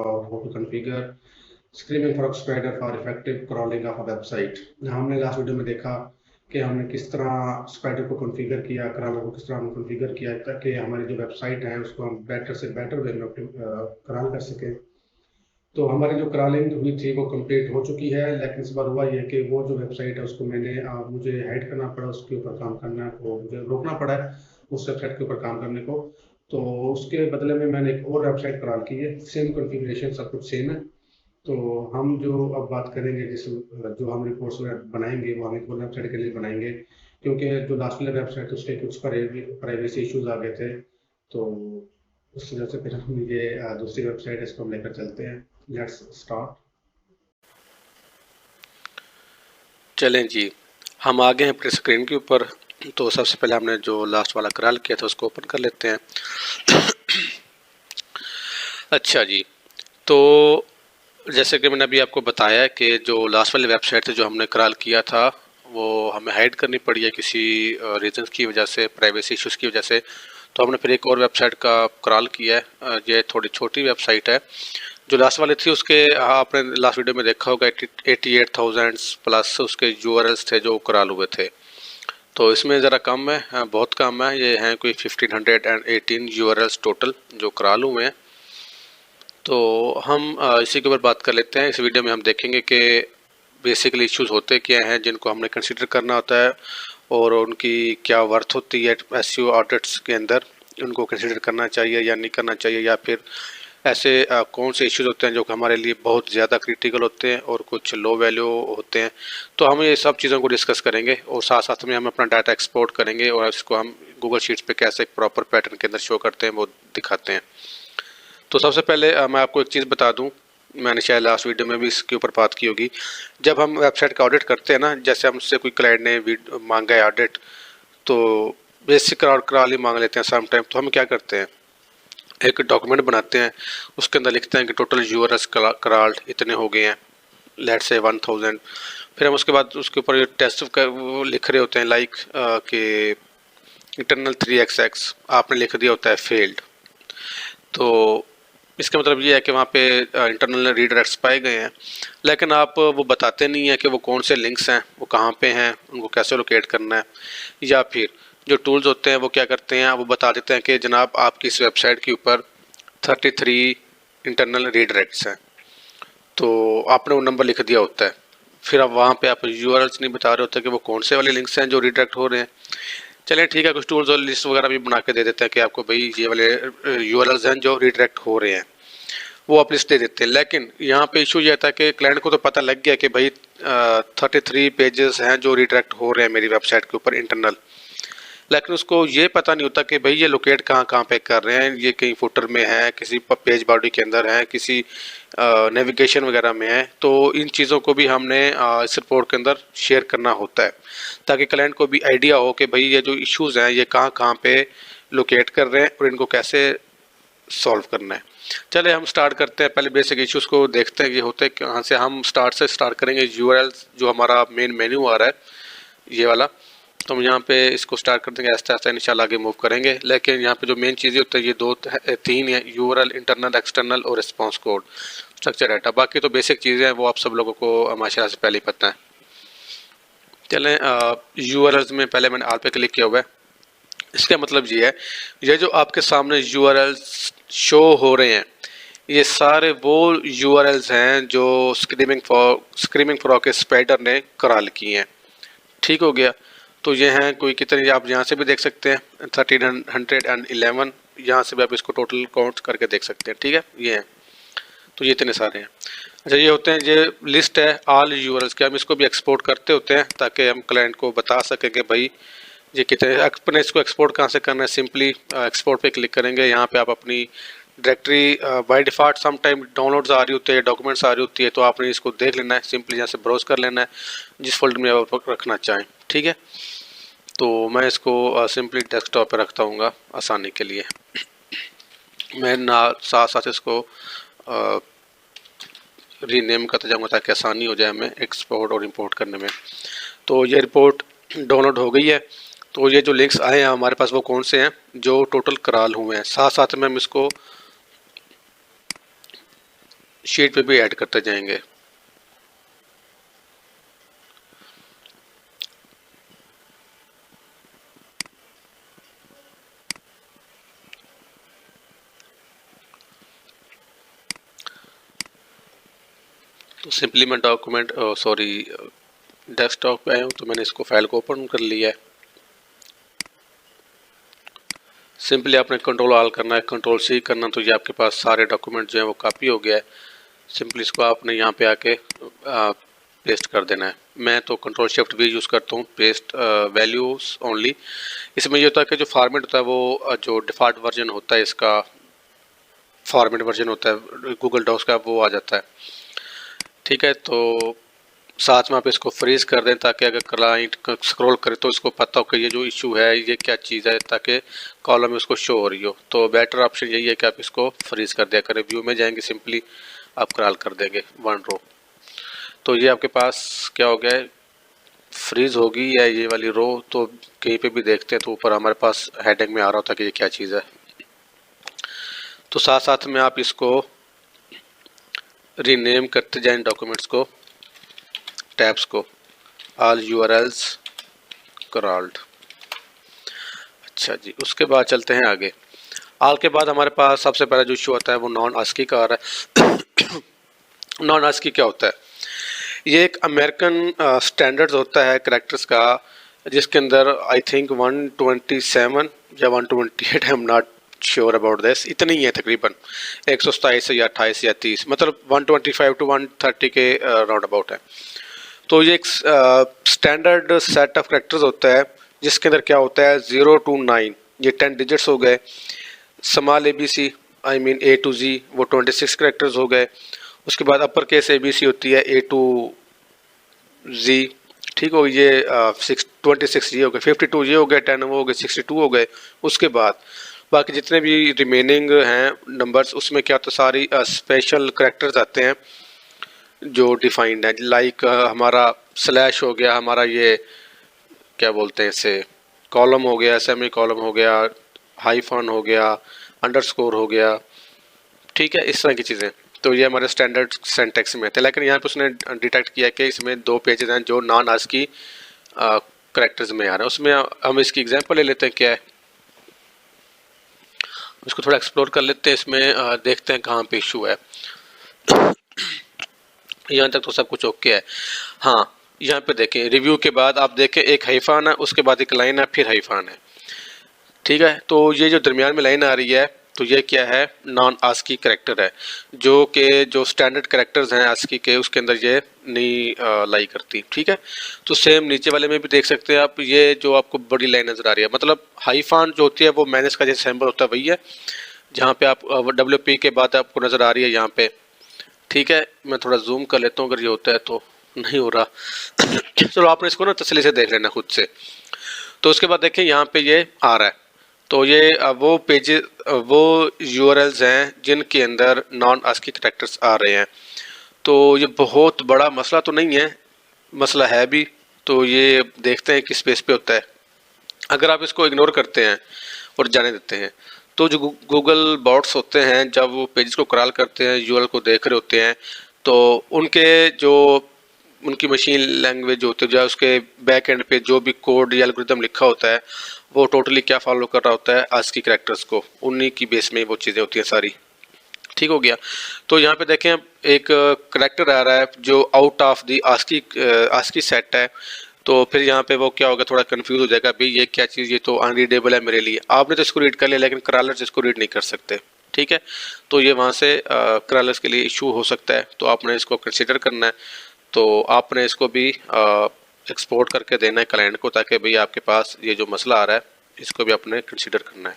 how to configure Screaming Frog Spider for effective crawling of a website। हमने last video में देखा कि हमने किस तरह स्पाइडर को कॉन्फ़िगर किया, क्रॉलर को किस तरह हमने कॉन्फ़िगर किया ताकि हमारी जो वेबसाइट है उसको हम बेटर से बेटर वे में क्रॉल कर सकें। तो हमारी जो क्रॉलिंग हुई थी वो कंप्लीट हो चुकी है, लेकिन इस बार हुआ ये कि वो जो वेबसाइट है उसको मुझे हाइड करना पड़ा, उसके ऊपर काम करना को मुझे रोकना पड़ा है उस वेबसाइट के ऊपर काम करने को। तो उसके बदले में मैंने एक और वेबसाइट क्रॉल की है, सेम कॉन्फ़िगरेशन सब कुछ सेम है। तो हम जो अब बात करेंगे जो हम रिपोर्ट्स में बनाएंगे वो हम एक और वेबसाइट के लिए बनाएंगे, क्योंकि जो लास्ट वाली वेबसाइट उसके कुछ प्राइवेसी इश्यूज आ गए थे। तो उस वजह से फिर हम ये दूसरी वेबसाइट इसको हम लेकर चलते हैं। Let's start. चलें जी, हम आ गए हैं अपने स्क्रीन के ऊपर। तो सबसे पहले हमने जो लास्ट वाला क्रॉल किया था उसको ओपन कर लेते हैं। अच्छा जी, तो जैसे कि मैंने अभी आपको बताया कि जो लास्ट वाली वेबसाइट थी जो हमने क्रॉल किया था वो हमें हाइड करनी पड़ी है किसी रीजन की वजह से, प्राइवेसी इश्यूज़ की वजह से। तो हमने फिर एक और वेबसाइट का क्रॉल किया है। ये थोड़ी छोटी वेबसाइट है। जो लास्ट वाली थी उसके आपने लास्ट वीडियो में देखा होगा 88,000 प्लस उसके यूआरएल्स थे जो क्रॉल हुए थे। तो इसमें ज़रा कम है, बहुत कम है। ये हैं कोई 1518 यूआरएल्स टोटल जो क्रॉल हुए हैं। तो हम इसी के ऊपर बात कर लेते हैं। इस वीडियो में हम देखेंगे कि बेसिकली इश्यूज होते क्या हैं जिनको हमने कंसीडर करना होता है और उनकी क्या वर्थ होती है एसईओ ऑडिट्स के अंदर, उनको कंसीडर करना चाहिए या नहीं करना चाहिए, या फिर ऐसे कौन से इश्यूज होते हैं जो हमारे लिए बहुत ज़्यादा क्रिटिकल होते हैं और कुछ लो वैल्यू होते हैं। तो हम ये सब चीज़ों को डिस्कस करेंगे और साथ साथ में हम अपना डाटा एक्सपोर्ट करेंगे और इसको हम गूगल शीट्स पे कैसे एक प्रॉपर पैटर्न के अंदर शो करते हैं वो दिखाते हैं। तो सबसे पहले मैं आपको एक चीज़ बता दूं, मैंने शायद लास्ट वीडियो में भी इसके ऊपर बात की होगी। जब हम वेबसाइट का ऑडिट करते हैं ना, जैसे हमसे कोई क्लाइंट ने मांगा है ऑडिट, तो बेसिक क्रॉल ही मांग लेते हैं सम टाइम। तो हम क्या करते हैं, एक डॉक्यूमेंट बनाते हैं, उसके अंदर लिखते हैं कि टोटल यूआरएल्स क्रॉल्ड इतने हो गए हैं, लेट्स से 1000। फिर हम उसके बाद उसके ऊपर टेस्ट का वो लिख रहे होते हैं लाइक कि इंटरनल 3xx आपने लिख दिया होता है फेल्ड। तो इसका मतलब ये है कि वहाँ पे इंटरनल रीडायरेक्ट्स पाए गए हैं, लेकिन आप वो बताते नहीं है कि वो कौन से लिंक्स हैं, वो कहाँ पे हैं, उनको कैसे लोकेट करना है। या फिर जो टूल्स होते हैं वो क्या करते हैं, वो बता देते हैं कि जनाब आपकी इस वेबसाइट के ऊपर 33 इंटरनल रीडायरेक्ट्स हैं, तो आपने वो नंबर लिख दिया होता है। फिर अब वहाँ पे आप यूआरएल्स नहीं बता रहे होते कि वो कौन से वाले लिंक्स हैं जो रीडायरेक्ट हो रहे हैं। चलिए ठीक है, कुछ टूल्स और लिस्ट वगैरह भी बना के दे देते हैं कि आपको भाई ये वाले यूआरएल्स हैं जो रीडायरेक्ट हो रहे हैं, वो आप लिस्ट दे देते हैं। लेकिन यहाँ पे इशू ये था कि क्लाइंट को तो पता लग गया कि भाई 33 पेजेस हैं जो रिडायरेक्ट हो रहे हैं मेरी वेबसाइट के ऊपर इंटरनल, लेकिन उसको ये पता नहीं होता कि भाई ये लोकेट कहाँ कहाँ पे कर रहे हैं। ये कहीं फुटर में है, किसी पेज बॉडी के अंदर है, किसी नेविगेशन वगैरह में है। तो इन चीज़ों को भी हमने इस रिपोर्ट के अंदर शेयर करना होता है ताकि क्लाइंट को भी आइडिया हो कि भाई ये जो इश्यूज़ हैं ये कहाँ कहाँ पे लोकेट कर रहे हैं और इनको कैसे सॉल्व करना है। चले हम स्टार्ट करते हैं, पहले बेसिक इश्यूज को देखते हैं कि होते कहाँ से। हम स्टार्ट करेंगे यूआरएल जो हमारा मेन मेन्यू आ रहा है ये वाला, तो हम यहाँ पे इसको स्टार्ट कर देंगे, आस्ते आस्ते इंशाल्लाह आगे मूव करेंगे। लेकिन यहाँ पे जो मेन चीज़ें होती है ये तीन है, यूआरएल, इंटरनल, एक्सटर्नल और रिस्पॉन्स कोड, स्ट्रक्चर डाटा। बाकी तो बेसिक चीज़ें हैं वो आप सब लोगों को माशाल्लाह से पहले ही पता है। चलें यूआरएल्स में पहले मैंने आल पे क्लिक किया हुआ है। इसका मतलब ये है, ये जो आपके सामने यूआरएल्स शो हो रहे हैं ये सारे वो यूआरएल्स हैं जो स्क्रीमिंग फ्रॉग के स्पाइडर ने क्रॉल किए हैं। ठीक हो गया। तो ये हैं कोई कितने, आप यहाँ से भी देख सकते हैं 1311, यहाँ से भी आप इसको टोटल काउंट करके देख सकते हैं। ठीक है, ये हैं, तो ये इतने सारे हैं। अच्छा, ये होते हैं, ये लिस्ट है ऑल यूआरएल्स के। हम इसको भी एक्सपोर्ट करते होते हैं ताकि हम क्लाइंट को बता सकें कि भाई ये कितने। अपने इसको एक्सपोर्ट कहाँ से करना है, सिंपली एक्सपोर्ट पे क्लिक करेंगे। यहाँ पे आप अपनी directory by default some time downloads आ रही होती है, डॉक्यूमेंट्स आ रही होती है, तो आपने इसको देख लेना है, सिंपली यहाँ से ब्राउज कर लेना है जिस फोल्डर में आप रखना चाहें। ठीक है, तो मैं इसको सिंपली डेस्कटॉप पे रखता हूँ आसानी के लिए। मैं साथ साथ इसको रीनेम करते जाऊँगा ताकि आसानी हो जाए हमें एक्सपोर्ट और इंपोर्ट करने में। तो ये रिपोर्ट डाउनलोड हो गई है। तो ये जो लिंक्स आए हैं हमारे पास वो कौन से हैं, जो टोटल क्रॉल हुए हैं। साथ साथ में हम इसको शीट पे भी ऐड करते जाएंगे। तो सिंपली मैं डॉक्यूमेंट सॉरी डेस्कटॉप पे आया हूँ, तो मैंने इसको फाइल को ओपन कर लिया है। सिंपली आपने कंट्रोल आल करना है, कंट्रोल सी करना, तो ये आपके पास सारे डॉक्यूमेंट जो है वो कॉपी हो गया है। सिंपली इसको आपने यहाँ पे आके पेस्ट कर देना है। मैं तो कंट्रोल शिफ्ट भी यूज़ करता हूँ, पेस्ट वैल्यूज ओनली। इसमें ये होता है कि जो फॉर्मेट होता है वो जो डिफ़ॉल्ट वर्जन होता है इसका, फॉर्मेट वर्जन होता है गूगल डॉक्स का, वो आ जाता है। ठीक है, तो साथ में आप इसको फ्रीज कर दें ताकि अगर क्लाइंट स्क्रॉल करे तो इसको पता हो कि ये जो इशू है ये क्या चीज़ है, ताकि कॉलम में उसको शो हो रही हो। तो बेटर ऑप्शन यही है कि आप इसको फ्रीज कर दिया करें। व्यू में जाएंगे, सिंपली आप क्रॉल कर देंगे वन रो, तो ये आपके पास क्या हो गया है, फ्रीज होगी या ये वाली रो। तो कहीं पे भी देखते हैं तो ऊपर हमारे पास हेडिंग में आ रहा होता है कि ये क्या चीज़ है। तो साथ साथ में आप इसको रीनेम करते जाएं डॉक्यूमेंट्स को, टैब्स को, ऑल यूआरएल्स क्रॉल्ड। अच्छा जी, उसके बाद चलते हैं आगे। ऑल के बाद हमारे पास सबसे पहला जो इशू आता है वो नॉन आस्की का आ रहा है। नॉन आस्की क्या होता है? ये एक अमेरिकन स्टैंडर्ड होता है करैक्टर्स का, जिसके अंदर आई थिंक 127 या 128, I am not sure about this, इतनी ही है तकरीबन 127 या 28 या 30, मतलब 125 टू 130 के राउंड अबाउट है। तो ये एक स्टैंडर्ड सेट ऑफ करैक्टर्स होता है जिसके अंदर क्या होता है 0 to 9, ये 10 डिजिट्स हो गए। Small ABC I mean A to Z वो 26 करैक्टर्स हो गए। उसके बाद अपर केस ABC होती है A to Z, ठीक हो, ये 26 ये हो गए, 52 ये हो गए, 10 वो हो गए, 62 हो गए। उसके बाद बाकी जितने भी रिमेनिंग हैं नंबर्स, उसमें क्या होता है सारी स्पेशल करैक्टर्स आते हैं जो डिफाइंड है। लाइक हमारा स्लैश हो गया, हमारा ये क्या बोलते हैं इसे, कॉलम हो गया, सेमी कॉलम हो गया, हाइफन हो गया, अंडरस्कोर हो गया, ठीक है, इस तरह की चीज़ें। तो ये हमारे स्टैंडर्ड सेंटेक्स में थे, लेकिन यहाँ पे उसने डिटेक्ट किया कि इसमें 2 पेजेस हैं जो नॉन आस्की करैक्टर्स में आ रहे हैं। उसमें हम इसकी एग्जांपल ले लेते हैं क्या है, उसको थोड़ा एक्सप्लोर कर लेते हैं। इसमें देखते हैं कहाँ पे इशू है। यहाँ तक तो सब कुछ ओके है। हाँ, यहाँ पे देखें, रिव्यू के बाद आप देखें एक हाइफन है, उसके बाद एक लाइन है, फिर हाइफन है, ठीक है। तो ये जो दरमियान में लाइन आ रही है, तो ये क्या है, नॉन आस्की करैक्टर है, जो कि जो स्टैंडर्ड करैक्टर्स हैं आस्की के उसके अंदर ये नहीं लाई करती, ठीक है। तो सेम नीचे वाले में भी देख सकते हैं आप, ये जो आपको बड़ी लाइन नज़र आ रही है, मतलब हाइफन जो होती है वो मैनेज का जैसे सिंबल होता है वही है, जहाँ पे आप WP के बाद आपको नज़र आ रही है यहाँ पे, ठीक है। मैं थोड़ा जूम कर लेता हूँ, अगर ये होता है तो नहीं हो रहा। चलो आपने इसको ना तसल्ली से देख लेना खुद से। तो उसके बाद देखें यहाँ पे ये आ रहा है, तो ये वो पेजेस वो यूआरएल्स हैं जिनके अंदर नॉन आस्की करैक्टर्स आ रहे हैं। तो ये बहुत बड़ा मसला तो नहीं है, मसला है भी, तो ये देखते हैं किस पेज पे होता है। अगर आप इसको इग्नोर करते हैं और जाने देते हैं, तो जो गूगल बॉट्स होते हैं जब वो पेजेस को क्रॉल करते हैं, यूआरएल को देख रहे होते हैं, तो उनके जो उनकी मशीन लैंग्वेज होती है, जो उसके बैक एंड पे जो भी कोड या एल्गोरिथम लिखा होता है, वो टोटली क्या फॉलो कर रहा होता है, आस्की करैक्टर्स को, उन्हीं की बेस में वो चीज़ें होती हैं सारी, ठीक हो गया। तो यहाँ पे देखें एक करैक्टर आ रहा है जो out of the ASCII set है, तो फिर यहाँ पे वो क्या होगा, थोड़ा कंफ्यूज हो जाएगा, भाई ये क्या चीज़, ये तो अनरीडेबल है मेरे लिए। आपने तो इसको रीड कर लिया, लेकिन क्रॉलर्स इसको रीड नहीं कर सकते, ठीक है। तो ये वहाँ से क्रॉलर्स के लिए इशू हो सकता है, तो आपने इसको कंसिडर करना है। तो आपने इसको भी एक्सपोर्ट करके देना है क्लाइंट को, ताकि भाई आपके पास ये जो मसला आ रहा है इसको भी आपने कंसिडर करना है।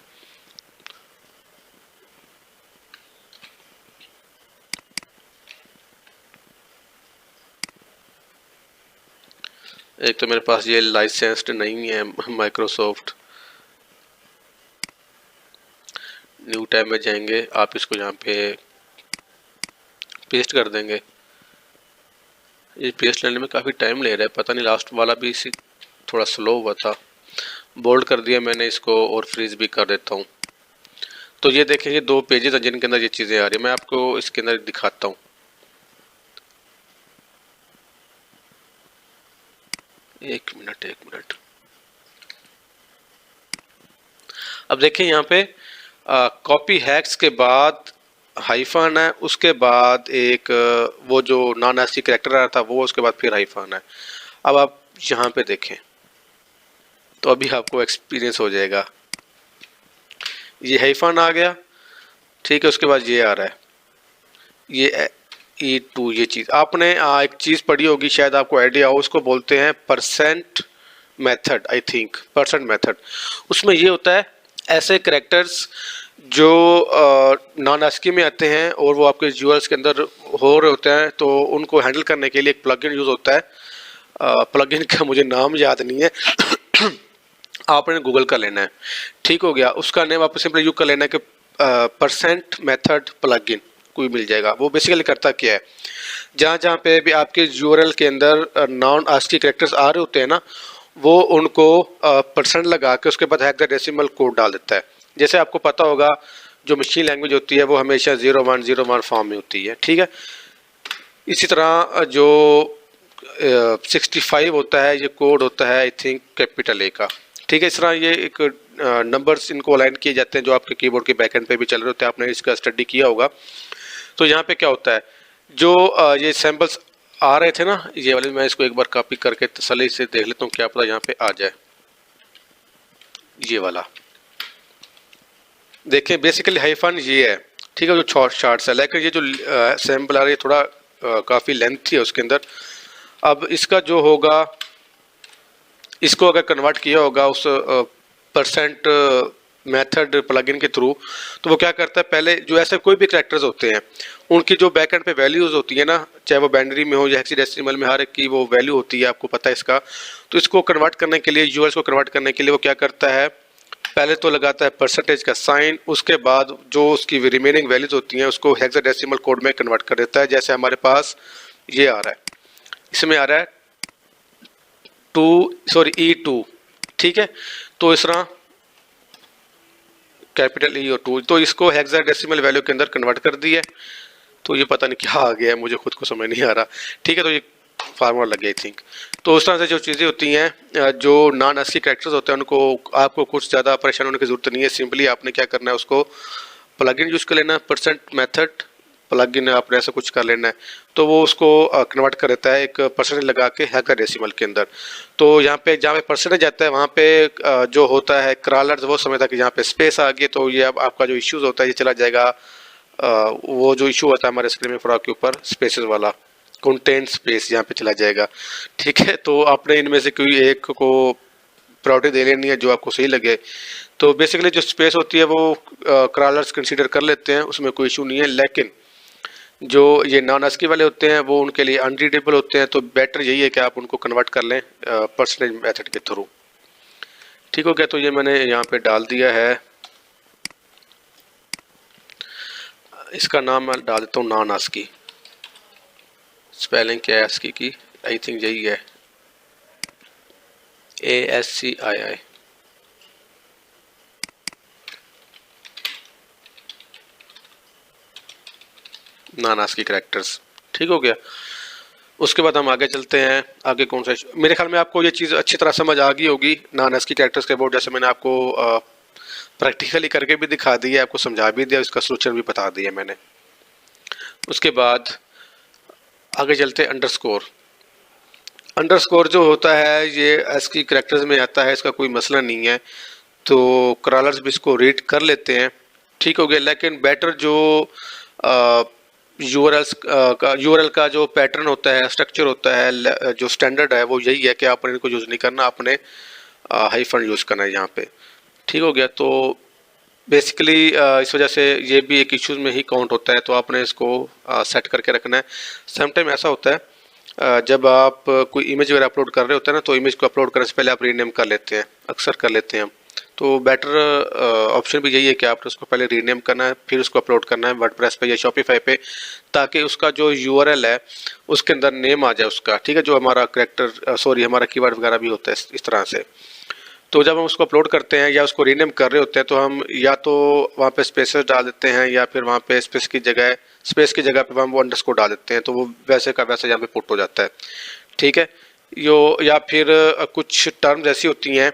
एक तो मेरे पास ये लाइसेंस्ड नहीं है माइक्रोसॉफ्ट। न्यू टैब में जाएंगे, आप इसको यहाँ पे पेस्ट कर देंगे। ये पेस्ट लेने में काफ़ी टाइम ले रहा है, पता नहीं, लास्ट वाला भी इसी थोड़ा स्लो हुआ था। बोल्ड कर दिया मैंने इसको और फ्रीज भी कर देता हूँ। तो ये देखें, ये 2 पेजेस हैं जिनके अंदर ये चीज़ें आ रही है, मैं आपको इसके अंदर दिखाता हूँ। एक मिनट। अब देखिए यहाँ पे कॉपी हैक्स के बाद हाइफन है, उसके बाद एक वो जो नॉन एसटी कैरेक्टर आ रहा था वो, उसके बाद फिर हाइफन है। अब आप यहाँ पे देखें तो अभी आपको एक्सपीरियंस हो जाएगा। ये हाइफन आ गया, ठीक है, उसके बाद ये आ रहा है, ये E2। ये चीज़ आपने एक चीज़ पढ़ी होगी, शायद आपको आइडिया हो, उसको बोलते हैं percent method, I think percent method. उसमें ये होता है ऐसे करेक्टर्स जो नॉन ASCII में आते हैं और वो आपके यूआरएल्स के अंदर हो रहे होते हैं, तो उनको हैंडल करने के लिए एक प्लगइन यूज़ होता है। प्लगइन का मुझे नाम याद नहीं है आपने गूगल कर लेना है, ठीक हो गया। उसका नेम आपको सिंपली यूज कर लेना है कि परसेंट मेथड प्लगइन कोई मिल जाएगा। वो बेसिकली करता क्या है, जहाँ जहाँ पे भी आपके यूआरएल के अंदर नॉन ASCII कैरेक्टर्स आ रहे होते हैं ना, वो उनको परसेंट लगा के उसके बाद हेक्साडेसिमल कोड डाल देता है। जैसे आपको पता होगा जो मशीन लैंग्वेज होती है वो हमेशा 0101 फॉर्म में होती है, ठीक है। इसी तरह जो 65 होता है, ये कोड होता है आई थिंक कैपिटल ए का, ठीक है। इस तरह ये एक नंबर्स इनको अलाइन किए जाते हैं जो आपके कीबोर्ड के बैकएंड पे भी चल रहे होते हैं, आपने इसका स्टडी किया होगा। तो यहाँ पे क्या होता है, जो ये सैम्पल्स आ रहे थे ना, ये वाले, मैं इसको एक बार कॉपी करके तसल्ली से देख लेता हूँ, क्या पता यहाँ पे आ जाए। ये वाला देखें, बेसिकली हाइफन ये है, ठीक है, जो शॉर्ट्स है, लेकिन ये जो सैम्पल आ रही है थोड़ा काफ़ी लेंथी है उसके अंदर। अब इसका जो होगा, इसको अगर कन्वर्ट किया होगा उस परसेंट मेथड प्लगइन के थ्रू, तो वो क्या करता है, पहले जो ऐसे कोई भी कैरेक्टर्स होते हैं उनकी जो बैकएंड पे वैल्यूज होती है ना, चाहे वो बाइनरी में हो या हेक्साडेसिमल में, हर एक की वो वैल्यू होती है, आपको पता है इसका। तो इसको कन्वर्ट करने के लिए, यूआरएल्स को कन्वर्ट करने के लिए वो क्या करता है, पहले तो लगाता है परसेंटेज का साइन, उसके बाद जो उसकी रिमेनिंग वैल्यूज होती हैं उसको हेक्साडेसिमल कोड में कन्वर्ट कर देता है। जैसे हमारे पास ये आ रहा है, इसमें आ रहा है E2, ठीक है। तो इस तरह कैपिटल E और 2, तो इसको हेक्साडेसिमल वैल्यू के अंदर कन्वर्ट कर दिया। तो ये पता नहीं क्या आ गया है, मुझे खुद को समझ नहीं आ रहा, ठीक है। तो ये फार्मूला लग गया आई थिंक। तो उस तरह से जो चीज़ें होती हैं, जो नॉन ASCII कैरेक्टर्स होते हैं, उनको आपको कुछ ज़्यादा परेशान होने की ज़रूरत नहीं है। सिंपली आपने क्या करना है, उसको प्लगइन यूज़ कर लेना है, परसेंट मेथड प्लगइन आपने ऐसा कुछ कर लेना है, तो वो उसको कन्वर्ट कर देता है एक परसेंटेज लगा के हेक्साडेसिमल के अंदर। तो यहाँ पे जहाँ पे परसेंटेज आता है वहाँ पे जो होता है क्रॉलर्स वो समझता है कि यहाँ पे स्पेस आ गई, तो ये अब आपका जो इश्यूज होता है ये चला जाएगा। वो जो इशू होता है हमारे स्क्रीमिंग फ्रॉग के ऊपर, स्पेसेस वाला, कंटेंट स्पेस यहाँ पे चला जाएगा, ठीक है। तो आपने इनमें से कोई एक को प्रायोरिटी दे लेनी है जो आपको सही लगे। तो बेसिकली जो स्पेस होती है वो क्रॉलर्स कंसीडर कर लेते हैं, उसमें कोई इशू नहीं है। लेकिन जो ये नॉन ASCII वाले होते हैं वो उनके लिए अनरीडेबल होते हैं, तो बेटर यही है कि आप उनको कन्वर्ट कर लें परसेंटेज मेथड के थ्रू, ठीक हो गया। तो ये मैंने यहाँ पे डाल दिया है, इसका नाम मैं डाल देता हूँ नॉन ASCII। स्पेलिंग क्या है ASCII की, आई थिंक यही है, ASCII। नॉन ASCII कैरेक्टर्स, ठीक हो गया। उसके बाद हम आगे चलते हैं। आगे कौन सा, मेरे ख्याल में आपको ये चीज़ अच्छी तरह समझ आ गई होगी नॉन ASCII कैरेक्टर्स के बोर्ड, जैसे मैंने आपको प्रैक्टिकली करके भी दिखा दिया, आपको समझा भी दिया, इसका सोल्यूशन भी बता दिया मैंने। उसके बाद आगे चलते हैं अंडरस्कोर। अंडरस्कोर जो होता है ये ASCII कैरेक्टर्स में आता है, इसका कोई मसला नहीं है, तो क्रॉलर्स भी इसको रीड कर लेते हैं, ठीक हो गया। लेकिन बेटर जो यूआरएल का जो पैटर्न होता है, स्ट्रक्चर होता है, जो स्टैंडर्ड है वो यही है कि आपने इनको यूज़ नहीं करना, आपने हाइफन यूज़ करना है यहाँ पे, ठीक हो गया। तो बेसिकली इस वजह से ये भी एक इश्यूज में ही काउंट होता है, तो आपने इसको सेट करके रखना है। समटाइम ऐसा होता है जब आप कोई इमेज वगैरह अपलोड कर रहे होते हैं ना, तो इमेज को अपलोड करने से पहले आप रीनेम कर लेते हैं, अक्सर कर लेते हैं हम। तो बेटर ऑप्शन भी यही है कि आपने उसको पहले रीनेम करना है, फिर उसको अपलोड करना है वर्डप्रेस पे या शॉपिफाई पे, ताकि उसका जो यूआरएल है उसके अंदर नेम आ जाए उसका, ठीक है, जो हमारा कैरेक्टर हमारा कीवर्ड वगैरह भी होता है इस तरह से। तो जब हम उसको अपलोड करते हैं या उसको रीनेम कर रहे होते हैं, तो हम या तो वहाँ पे स्पेसेस डाल देते हैं या फिर वहाँ पे स्पेस की जगह पे हम वो अंडरस्कोर डाल देते हैं, तो वो वैसे का वैसे यहाँ पे पुट हो जाता है, ठीक है। या फिर कुछ टर्म्स ऐसी होती हैं,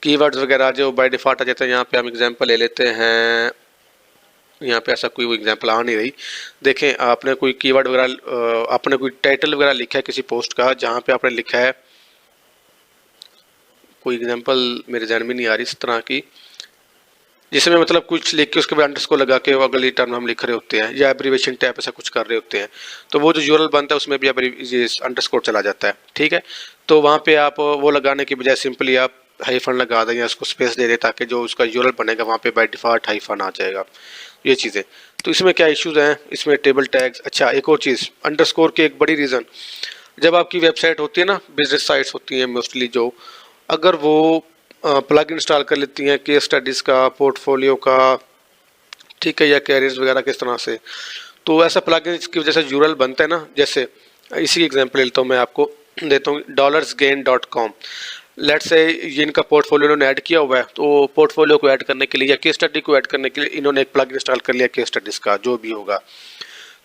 कीवर्ड्स वगैरह जो बाय डिफ़ॉल्ट आ जाते हैं। यहाँ पे हम एग्जांपल ले लेते हैं, यहाँ पे ऐसा कोई एग्जांपल आ नहीं रही। देखें, आपने कोई कीवर्ड वगैरह, आपने कोई टाइटल वगैरह लिखा है किसी पोस्ट का, जहाँ पे आपने लिखा है, कोई एग्जांपल मेरे ध्यान में नहीं आ रही इस तरह की, जिसमें मतलब कुछ लिख के उसके बाद अंडरस्कोर लगा के वो अगली टर्म हम लिख रहे होते हैं, या एब्रीवेशन टाइप ऐसा कुछ कर रहे होते हैं, तो वो जो यूआरएल बनता है उसमें भी अंडरस्कोर चला जाता है। ठीक है, तो वहाँ पे आप वो लगाने की बजाय सिंपली आप हाइफन लगा दें या उसको स्पेस दे दें, ताकि जो उसका यूआरएल बनेगा वहाँ पे बाय डिफ़ॉल्ट हाइफन आ जाएगा। ये चीज़ें, तो इसमें क्या इश्यूज़ हैं, इसमें टेबल टैग्स। अच्छा, एक और चीज़, अंडरस्कोर की एक बड़ी रीज़न, जब आपकी वेबसाइट होती है ना, बिजनेस साइट्स होती हैं मोस्टली जो, अगर वो प्लग इंस्टॉल कर लेती हैं केस स्टडीज़ का, पोर्टफोलियो का, ठीक है, या कैरियर्स वगैरह किस तरह से, तो ऐसा प्लग की वजह से यूआरएल बनता है ना। जैसे इसी की एग्जांपल लेता हूँ मैं, आपको देता हूँ $gain.com। लेट्स से ये इनका पोर्टफोलियो इन्होंने ऐड किया हुआ है, तो पोर्टफोलियो को ऐड करने के लिए या केस स्टडी को ऐड करने के लिए इन्होंने एक प्लग इंस्टॉल कर लिया केस स्टडीज़ का, जो भी होगा।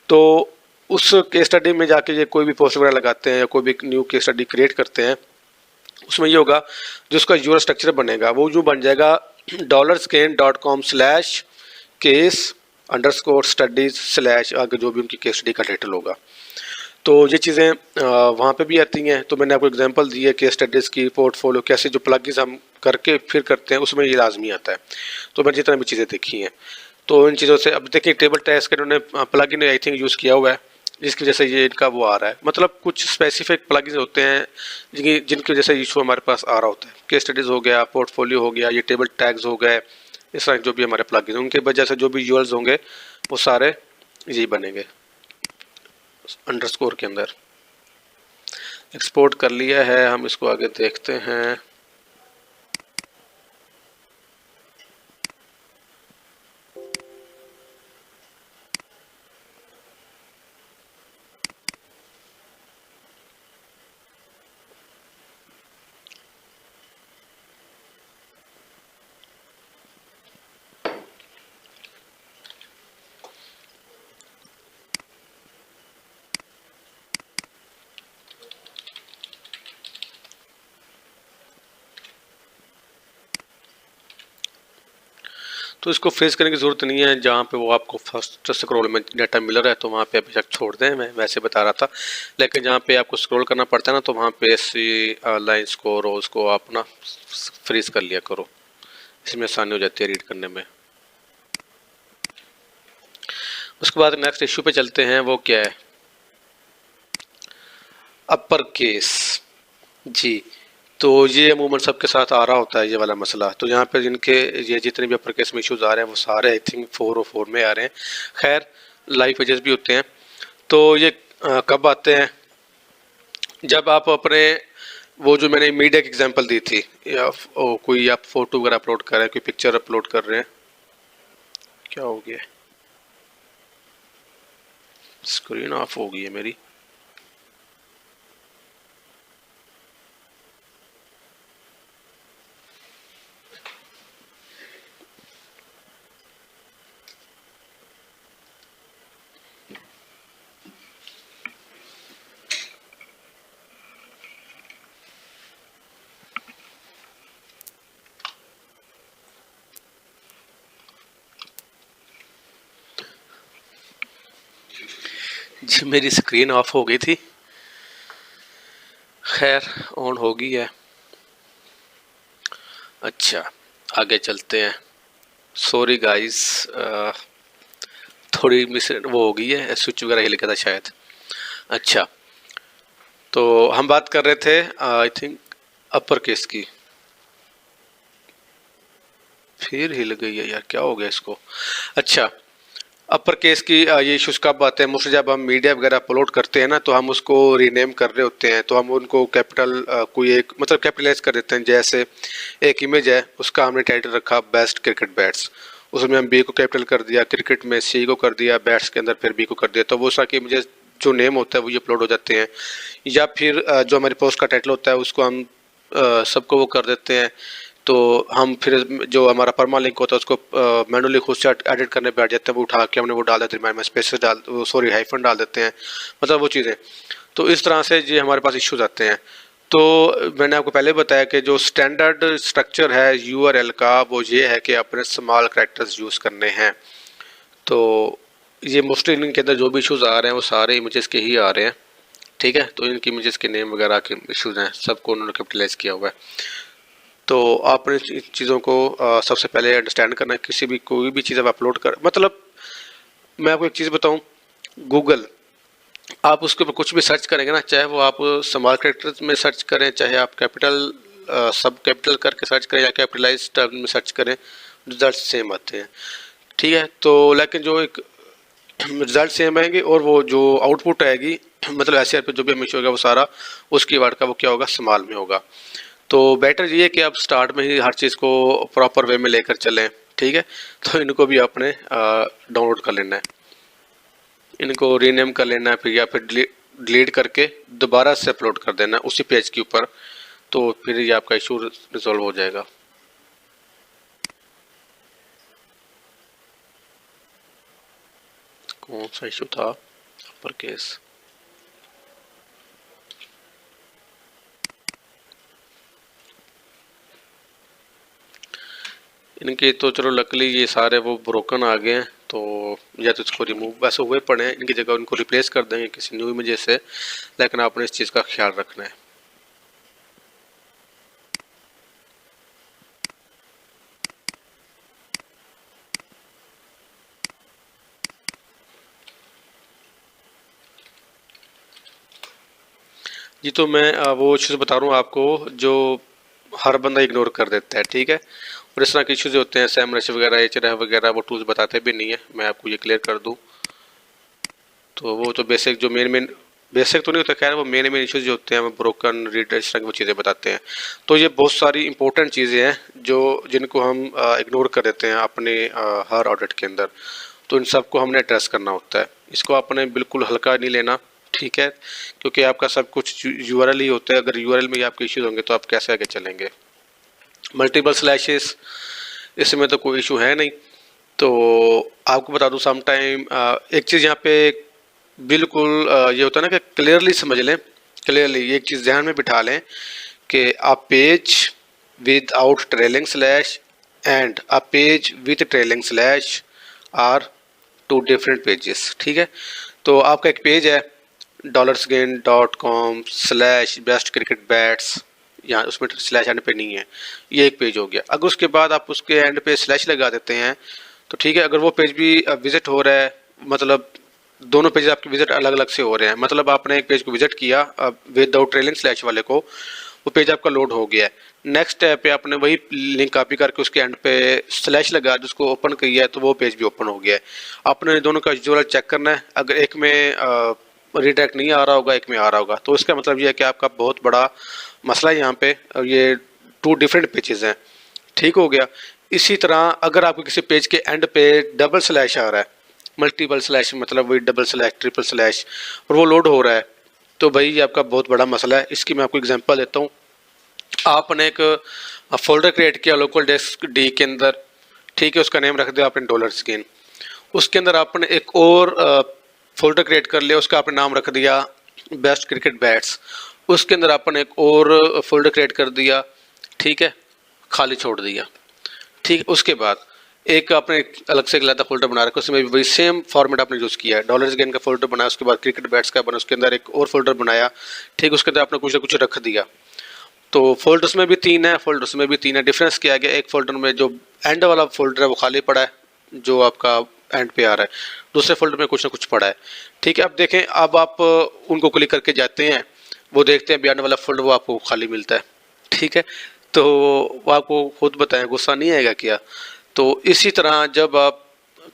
तो उस केस स्टडी में जाके ये कोई भी पोस्ट वगैरह लगाते हैं या कोई भी न्यू केस स्टडी क्रिएट करते हैं, उसमें ये होगा जो उसका यूआरएल स्ट्रक्चर बनेगा वो जो बन जाएगा $gain.com/case_studies/ आगे जो भी उनकी केस स्टडी का टाइटल होगा। तो ये चीज़ें वहाँ पे भी आती हैं। तो मैंने आपको एग्जांपल दी है केस स्टडीज़ की, पोर्टफोलियो कैसे जो प्लगइन्स हम करके फिर करते हैं उसमें ये लाजमी आता है। तो मैंने जितना भी चीज़ें देखी हैं, तो इन चीज़ों से अब देखिए टेबल टैग्स का इन्होंने प्लगइन आई थिंक यूज़ किया हुआ है, जिसकी वजह से ये इनका वो आ रहा है। मतलब कुछ स्पेसिफिक प्लगइन्स होते हैं जिनकी वजह से इशू हमारे पास आ रहा होता है। केस स्टडीज़ हो गया, पोर्टफोलियो हो गया, ये टेबल टैग्स हो गए, इस तरह जो भी हमारे प्लगइन, उनके वजह से जो भी यूआरएल्स होंगे वो सारे यही बनेंगे अंडरस्कोर के अंदर। एक्सपोर्ट कर लिया है, हम इसको आगे देखते हैं। तो इसको फेस करने की ज़रूरत नहीं है, जहाँ पे वो आपको फर्स्ट स्क्रॉल में डाटा मिल रहा है तो वहाँ पे बेशक छोड़ दें, मैं वैसे बता रहा था। लेकिन जहाँ पे आपको स्क्रॉल करना पड़ता है ना, तो वहाँ पे ऐसी लाइंस को, रोज को आप ना फ्रीज कर लिया करो, इसमें आसानी हो जाती है रीड करने में। उसके बाद नेक्स्ट इश्यू पे चलते हैं, वो क्या है, अपर केस जी। तो ये अमूमन सबके साथ आ रहा होता है ये वाला मसला। तो यहाँ पे जिनके ये जितने भी अपर केस में इश्यूज आ रहे हैं वो सारे आई थिंक 404 में आ रहे हैं। खैर, लाइव पेजेस भी होते हैं। तो ये कब आते हैं, जब आप अपने वो जो मैंने मीडिया की एग्जांपल दी थी, या कोई आप फोटो वगैरह अपलोड कर रहे हैं, कोई पिक्चर अपलोड कर रहे हैं, क्या हो गया, स्क्रीन ऑफ हो गई है मेरी। जी, मेरी स्क्रीन ऑफ हो गई थी, खैर ऑन हो गई है। अच्छा, आगे चलते हैं। सॉरी गाइस, थोड़ी मिस वो हो गई है, स्विच वगैरह हिल गया था शायद। अच्छा, तो हम बात कर रहे थे आई थिंक अपर केस की, फिर हिल गई है यार, क्या हो गया इसको। अच्छा, अपर केस की ये इश्यूज कब आते हैं, मोस्टली जब हम मीडिया वगैरह अपलोड करते हैं ना, तो हम उसको रीनेम कर रहे होते हैं, तो हम उनको कैपिटल कोई एक मतलब कैपिटलाइज कर देते हैं। जैसे एक इमेज है, उसका हमने टाइटल रखा बेस्ट क्रिकेट बैट्स, उसमें हम बी को कैपिटल कर दिया, क्रिकेट में सी को कर दिया, बैट्स के अंदर फिर बी को कर दिया, तो वो सारी इमेजेस जो नेम होता है वो ये अपलोड हो जाते हैं। या फिर जो हमारी पोस्ट का टाइटल होता है उसको हम सबको वो कर देते हैं, तो हम फिर जो हमारा परमा लिंक होता है उसको मैनुअली खुद से एडिट करने बैठ जाते हैं, वो उठा के हमने वो डाल देते हैं, स्पेसेस डाल, सॉरी हाइफन डाल देते हैं, मतलब वो चीज़ें। तो इस तरह से ये हमारे पास इश्यूज आते हैं। तो मैंने आपको पहले बताया कि जो स्टैंडर्ड स्ट्रक्चर है यूआरएल का वो ये है कि अपने स्मॉल कैरेक्टर्स यूज़ करने हैं। तो ये मोस्टली इनके अंदर जो भी इश्यूज़ आ रहे हैं वो सारे इमेजेस के ही आ रहे हैं, ठीक है। तो इनकी इमेजेस के नेम वगैरह के इश्यूज़ हैं, सबको उन्होंने कैपिटलाइज किया हुआ है। तो आपने इन चीज़ों को सबसे पहले अंडरस्टैंड करना है। किसी भी कोई भी चीज़ आप अपलोड कर, मतलब मैं आपको एक चीज़ बताऊं, गूगल आप उसके ऊपर कुछ भी सर्च करेंगे ना, चाहे वो आप स्मॉल कैरेक्टर्स में सर्च करें, चाहे आप कैपिटल सब कैपिटल करके सर्च करें या कैपिटलाइज टर्म में सर्च करें, रिजल्ट सेम आते हैं, ठीक है। तो लेकिन जो एक रिजल्ट सेम आएंगे और वो जो आउटपुट आएगी मतलब एसईआर पे जो भी हमेशा होगा वो सारा उस कीवर्ड का वो क्या होगा, स्मॉल में होगा। तो बेटर ये है कि आप स्टार्ट में ही हर चीज़ को प्रॉपर वे में लेकर चलें, ठीक है। तो इनको भी आपने डाउनलोड कर लेना है, इनको रीनेम कर लेना है, फिर या फिर डिलीट करके दोबारा से अपलोड कर देना है उसी पेज के ऊपर, तो फिर ये आपका इशू रिजॉल्व हो जाएगा। कौन सा इशू था, अपर केस, इनके तो चलो लकली ये सारे वो ब्रोकन आ गए हैं, तो या तो इसको रिमूव वैसे हुए पड़े हैं, इनकी जगह उनको रिप्लेस कर देंगे किसी न्यू इमेज से, लेकिन आपने इस चीज़ का ख्याल रखना है। जी तो मैं वो चीज़ बता रहा हूँ आपको जो हर बंदा इग्नोर कर देता है, ठीक है। और इस तरह के इश्यूज होते हैं, सैमरश वगैरह एचआरएफ वगैरह वो टूल्स बताते भी नहीं है। मैं आपको ये क्लियर कर दूँ तो वो तो बेसिक जो मेन बेसिक तो नहीं होता, खैर वो मेन इश्यूज जो होते हैं वो ब्रोकन रीडर इस तरह की वो चीज़ें बताते हैं। तो ये बहुत सारी इंपॉर्टेंट चीज़ें हैं जो जिनको हम इग्नोर कर देते हैं अपने हर ऑडिट के अंदर, तो इन सबको हमने एड्रेस करना होता है। इसको आपने बिल्कुल हल्का नहीं लेना, ठीक है, क्योंकि आपका सब कुछ यूआरएल ही होता है। अगर यूआरएल में ही आपके इश्यूज होंगे तो आप कैसे आगे चलेंगे। मल्टीपल स्लैशेस, इसमें तो कोई इशू है नहीं। तो आपको बता दूं सम टाइम एक चीज़ यहाँ पे बिल्कुल ये होता है ना कि क्लियरली समझ लें, क्लियरली एक चीज़ ध्यान में बिठा लें कि a page without trailing slash and a page with trailing slash are two different pages, ठीक है। तो आपका एक पेज है $gain.com/bestcricketbats, यहाँ उसमें स्लैश एंड पे नहीं है, ये एक पेज हो गया। अगर उसके बाद आप उसके एंड पे स्लैश लगा देते हैं तो ठीक है। अगर वो पेज भी विजिट हो रहा है, मतलब दोनों पेज आपके विजिट अलग अलग से हो रहे हैं, मतलब आपने एक पेज को विजिट किया विदाउट ट्रेलिंग स्लैश वाले को, वो पेज आपका लोड हो गया है। नेक्स्ट टैब पे आपने वही लिंक कॉपी करके उसके एंड पे स्लैश लगा जिसको ओपन किया है, तो वो पेज भी ओपन हो गया है। आपने दोनों का यूआरएल चेक करना है, अगर एक में रिडायरेक्ट नहीं आ रहा होगा, एक में आ रहा होगा, तो इसका मतलब ये है कि आपका बहुत बड़ा मसला है यहाँ पे, ये 2 डिफरेंट पेजेस हैं, ठीक हो गया। इसी तरह अगर आपको किसी पेज के एंड पे डबल स्लैश आ रहा है, मल्टीपल स्लैश मतलब वही डबल स्लैश ट्रिपल स्लैश, और वो लोड हो रहा है, तो भाई ये आपका बहुत बड़ा मसला है। इसकी मैं आपको एग्जांपल देता हूँ। आपने एक फोल्डर क्रिएट किया लोकल डेस्क डी के अंदर, ठीक है, उसका नेम रख दिया आपने $gain। उसके अंदर आपने एक और फोल्डर क्रिएट कर लिया, उसका आपने नाम रख दिया बेस्ट क्रिकेट बैट्स। उसके अंदर आपने एक और फोल्डर क्रिएट कर दिया, ठीक है, खाली छोड़ दिया, ठीक है। उसके बाद एक आपने अलग से अलग फोल्डर बना रखा, उसमें भी वही सेम फॉर्मेट आपने यूज़ किया है, $gain का फोल्डर बनाया, उसके बाद क्रिकेट बैट्स का बना, उसके अंदर एक और फोल्डर बनाया, ठीक, उसके अंदर आपने कुछ ना कुछ रख दिया। तो फोल्डर्स में भी 3 है, फोल्डर्स में भी 3 है। डिफरेंस क्या गया, एक फोल्डर में जो एंड वाला फोल्डर है वो खाली पड़ा है, जो आपका एंड पे आ रहा है, दूसरे फोल्डर में कुछ ना कुछ पड़ा है, ठीक है। अब देखें, अब आप उनको क्लिक करके जाते हैं, वो देखते हैं बियॉन्ड वाला फोल्डर वो आपको खाली मिलता है, ठीक है। तो वो आपको खुद बताएं, गुस्सा नहीं आएगा क्या। तो इसी तरह जब आप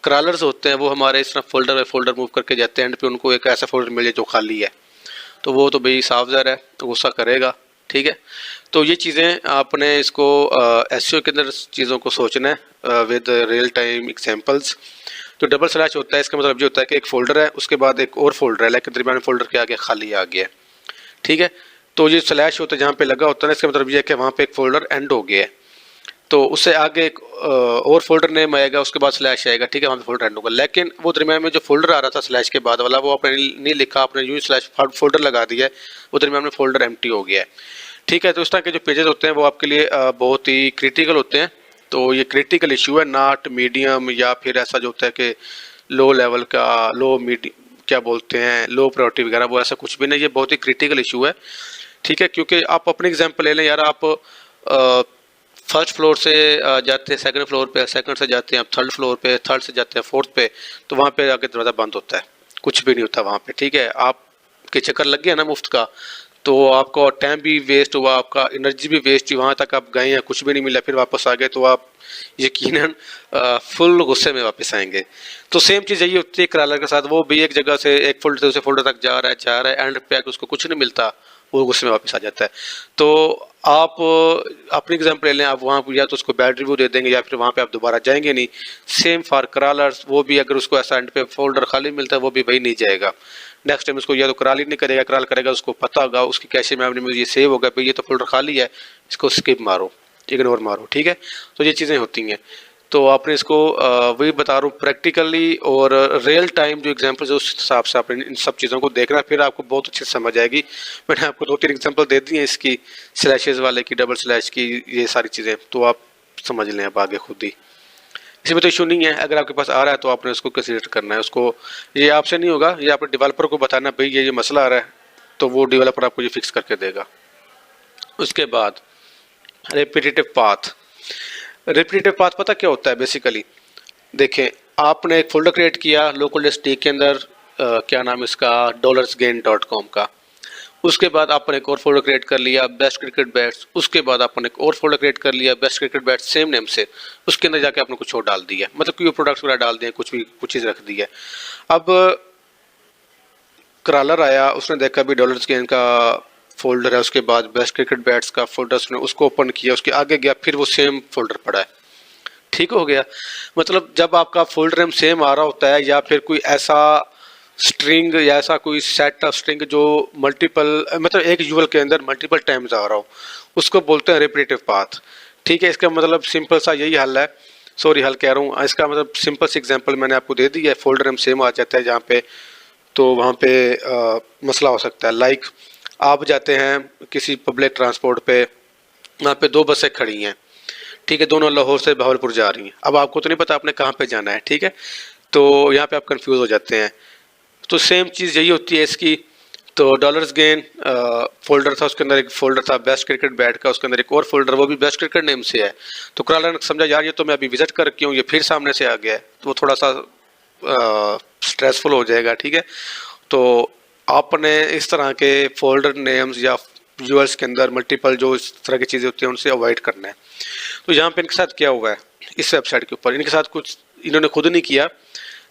क्रॉलर्स होते हैं वो हमारे इस तरह फोल्डर में फोल्डर मूव करके जाते हैं, एंड पे उनको एक ऐसा फोल्डर मिले जो खाली है, तो वो तो भाई साफ ज़ाहिर है तो गुस्सा करेगा, ठीक है। तो ये चीज़ें आपने इसको एसईओ के अंदर चीज़ों को सोचना है विद रियल टाइम एग्जांपल्स। तो डबल स्लैश होता है, इसका मतलब ये होता है कि एक फोल्डर है, उसके बाद एक और फोल्डर है, लेकिन दरमियान फोल्डर के आगे खाली आ गया है, ठीक है। तो ये स्लैश होता है जहाँ पे लगा होता है, इसका मतलब ये है कि वहाँ पे एक फोल्डर एंड हो गया है, तो उससे आगे एक और फोल्डर नेम आएगा, उसके बाद स्लैश आएगा, ठीक है, वहाँ पे फोल्डर एंड होगा। लेकिन वो दरमियान में जो फोल्डर आ रहा था स्लैश के बाद वाला, वो आपने नहीं लिखा, आपने यूँ स्लैश फोल्डर लगा दिया है, वो दरमियान में फोल्डर एम्प्टी हो गया है। ठीक है। तो इस तरह के जो पेजेस होते हैं वो आपके लिए बहुत ही क्रिटिकल होते हैं। तो ये क्रिटिकल इशू है, नॉट मीडियम या फिर ऐसा जो होता है कि लो लेवल का, लो मीडियम क्या बोलते हैं, लो प्रायोरिटी वगैरह, वो ऐसा कुछ भी नहीं, ये बहुत ही क्रिटिकल इशू है। ठीक है, क्योंकि आप अपने एग्जांपल ले लें यार, आप फर्स्ट फ्लोर से जाते हैं सेकंड फ्लोर पे, सेकंड से जाते हैं आप थर्ड फ्लोर पे, थर्ड से जाते हैं फोर्थ पे, तो वहाँ पे आके दरवाज़ा बंद होता है, कुछ भी नहीं होता वहाँ पे। ठीक है, आपके चक्कर लग गया ना मुफ्त का, तो आपका टाइम भी वेस्ट हुआ, आपका एनर्जी भी वेस्ट हुई, वहाँ तक आप गए हैं, कुछ भी नहीं मिला, फिर वापस आ गए, तो आप यकीनन फुल गुस्से में वापस आएंगे। तो सेम चीज़ यही होती है क्रॉलर के साथ, वो भी एक जगह से एक फोल्डर से दूसरे फोल्डर तक जा रहा है, एंड पे आके उसको कुछ नहीं मिलता, वो गुस्से में वापस आ जाता है। तो आप अपनी एग्जाम्पल ले लें, आप वहाँ या तो उसको बैड रिव्यू दे देंगे या फिर वहाँ पे आप दोबारा जाएंगे नहीं। सेम फॉर क्रॉलर्स, वो भी अगर उसको ऐसा एंड पे फोल्डर खाली मिलता है, वो भी वही नहीं जाएगा। नेक्स्ट टाइम उसको या तो क्रॉल ही नहीं करेगा, क्रॉल करेगा उसको पता होगा, उसकी कैशे मेमोरी में ये सेव होगा, भाई ये तो फोल्डर खाली है, इसको स्किप मारो, इग्नोर मारो। ठीक है, तो ये चीज़ें होती हैं। तो आपने इसको वही बता रहा हूँ प्रैक्टिकली और रियल टाइम जो एग्जांपल्स है उस हिसाब से आपने इन सब चीज़ों को देखना, फिर आपको बहुत अच्छे से समझ आएगी। मैंने आपको 2-3 एग्जांपल दे दिए हैं इसकी, स्लैशेस वाले की, डबल स्लैश की, ये सारी चीज़ें, तो आप समझ लें अब आगे खुद ही। इसमें तो इशू नहीं है, अगर आपके पास आ रहा है तो आपने उसको कंसीडर करना है। उसको ये आपसे नहीं होगा, ये आपने डेवलपर को बताना, भाई ये मसला आ रहा है, तो वो डेवलपर आपको ये फिक्स करके देगा। उसके बाद रिपीटेटिव पाथ। रिपीटेटिव पाथ पता क्या होता है बेसिकली? देखें, आपने एक फोल्डर क्रिएट किया लोकल डिस्क टी के अंदर, क्या नाम इसका, $gain.com का। उसके बाद आपने एक और फोल्डर क्रिएट कर लिया बेस्ट क्रिकेट बैट्स, उसके बाद आपने एक और फोल्डर क्रिएट कर लिया best cricket bats same name से, उसके अंदर जाके आपने कुछ और डाल दिया, मतलब कि वो प्रोडक्ट्स वगैरह डाल दिए, कुछ भी कुछ चीज़ रख दी है। अब क्रॉलर आया, उसने देखा भी $gain का फोल्डर है, उसके बाद बेस्ट क्रिकेट बैट्स का फोल्डर, उसने उसको ओपन किया, उसके आगे गया, फिर वो सेम फोल्डर पड़ा है। ठीक हो गया। मतलब जब आपका फोल्डर नेम सेम आ रहा होता है, या फिर कोई ऐसा स्ट्रिंग या ऐसा कोई सेट ऑफ स्ट्रिंग जो मल्टीपल, मतलब एक यूआरएल के अंदर मल्टीपल टाइम्स आ रहा हो, उसको बोलते हैं रिपीटेटिव पाथ। ठीक है, इसका मतलब सिंपल सा यही हल है, सॉरी हल कह रहा हूँ, इसका मतलब सिंपल सी एग्जांपल मैंने आपको दे दी है। फोल्डर नेम सेम आ जाता है जहाँ पे, तो वहाँ पे मसला हो सकता है। लाइक आप जाते हैं किसी पब्लिक ट्रांसपोर्ट पे, वहाँ पे 2 बसें खड़ी हैं, ठीक है, दोनों लाहौर से बहावलपुर जा रही हैं। अब आपको तो नहीं पता आपने कहाँ पे जाना है, ठीक है, तो यहाँ पे आप कंफ्यूज हो जाते हैं। तो सेम चीज़ यही होती है इसकी। तो $gain फोल्डर था, उसके अंदर एक फोल्डर था बेस्ट क्रिकेट बैट का, उसके अंदर एक और फोल्डर, वो भी बेस्ट क्रिकेट नेम से है। तो क्रॉलर ने समझा यार ये तो मैं अभी विजिट करके हूँ, ये फिर सामने से आ गया है, तो वो थोड़ा सा स्ट्रेसफुल हो जाएगा। ठीक है, तो आपने इस तरह के फोल्डर नेम्स या यूआरएल्स के अंदर मल्टीपल जो इस तरह की चीज़ें होती हैं उनसे अवॉइड करना है। तो यहाँ पे इनके साथ क्या हुआ है, इस वेबसाइट के ऊपर इनके साथ कुछ इन्होंने खुद नहीं किया,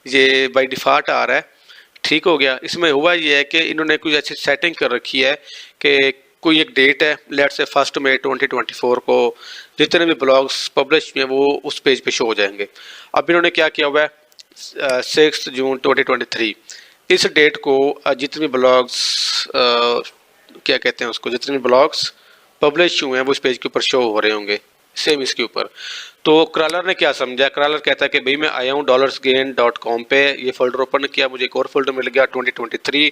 ये बाय डिफ़ॉल्ट आ रहा है। ठीक हो गया। इसमें हुआ ये है कि इन्होंने कुछ ऐसी सेटिंग कर रखी है कि कोई एक डेट है, लेट से 1 मई 2024 को जितने भी ब्लॉग्स पब्लिश हुए वो उस पेज पे शो हो जाएंगे। अब इन्होंने क्या किया हुआ है 6 जून 2023, इस डेट को जितने भी ब्लॉग्स क्या कहते हैं उसको, जितने भी ब्लॉग्स पब्लिश हुए हैं वो इस पेज के ऊपर शो हो रहे होंगे, सेम इसके ऊपर। तो क्रॉलर ने क्या समझा, क्रॉलर कहता है कि भाई मैं आया हूँ $gain.com पे, ये फोल्डर ओपन किया, मुझे एक और फोल्डर मिल गया 2023,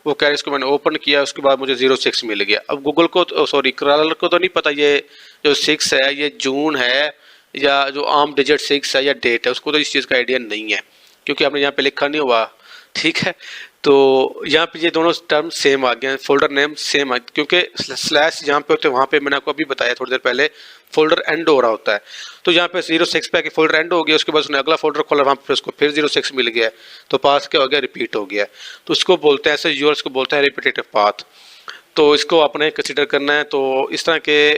वो कह रहे इसको मैंने ओपन किया, उसके बाद मुझे 06 मिल गया। अब गूगल को, सॉरी क्रॉलर को तो नहीं पता ये जो 6 है ये जून है या जो आम डिजिट 6 है या डेट है, उसको तो इस चीज़ का आइडिया नहीं है क्योंकि आपने यहाँ पे लिखा नहीं हुआ। ठीक है, तो यहाँ पे ये दोनों टर्म सेम आ गए हैं, फोल्डर नेम सेम आ, क्योंकि स्लैश जहाँ पे होते हैं वहाँ पे मैंने आपको अभी बताया थोड़ी देर पहले फोल्डर एंड हो रहा होता है। तो यहाँ पे 06 पे फोल्डर एंड हो गया, उसके बाद उसने अगला फोल्डर खोला, वहाँ पे उसको फिर 06 मिल गया, तो पास क्या हो गया, रिपीट हो गया। तो इसको बोलते हैं, ऐसे यूजर्स को बोलते हैं रिपीटेटिव पाथ। तो इसको आपने कंसिडर करना है। तो इस तरह के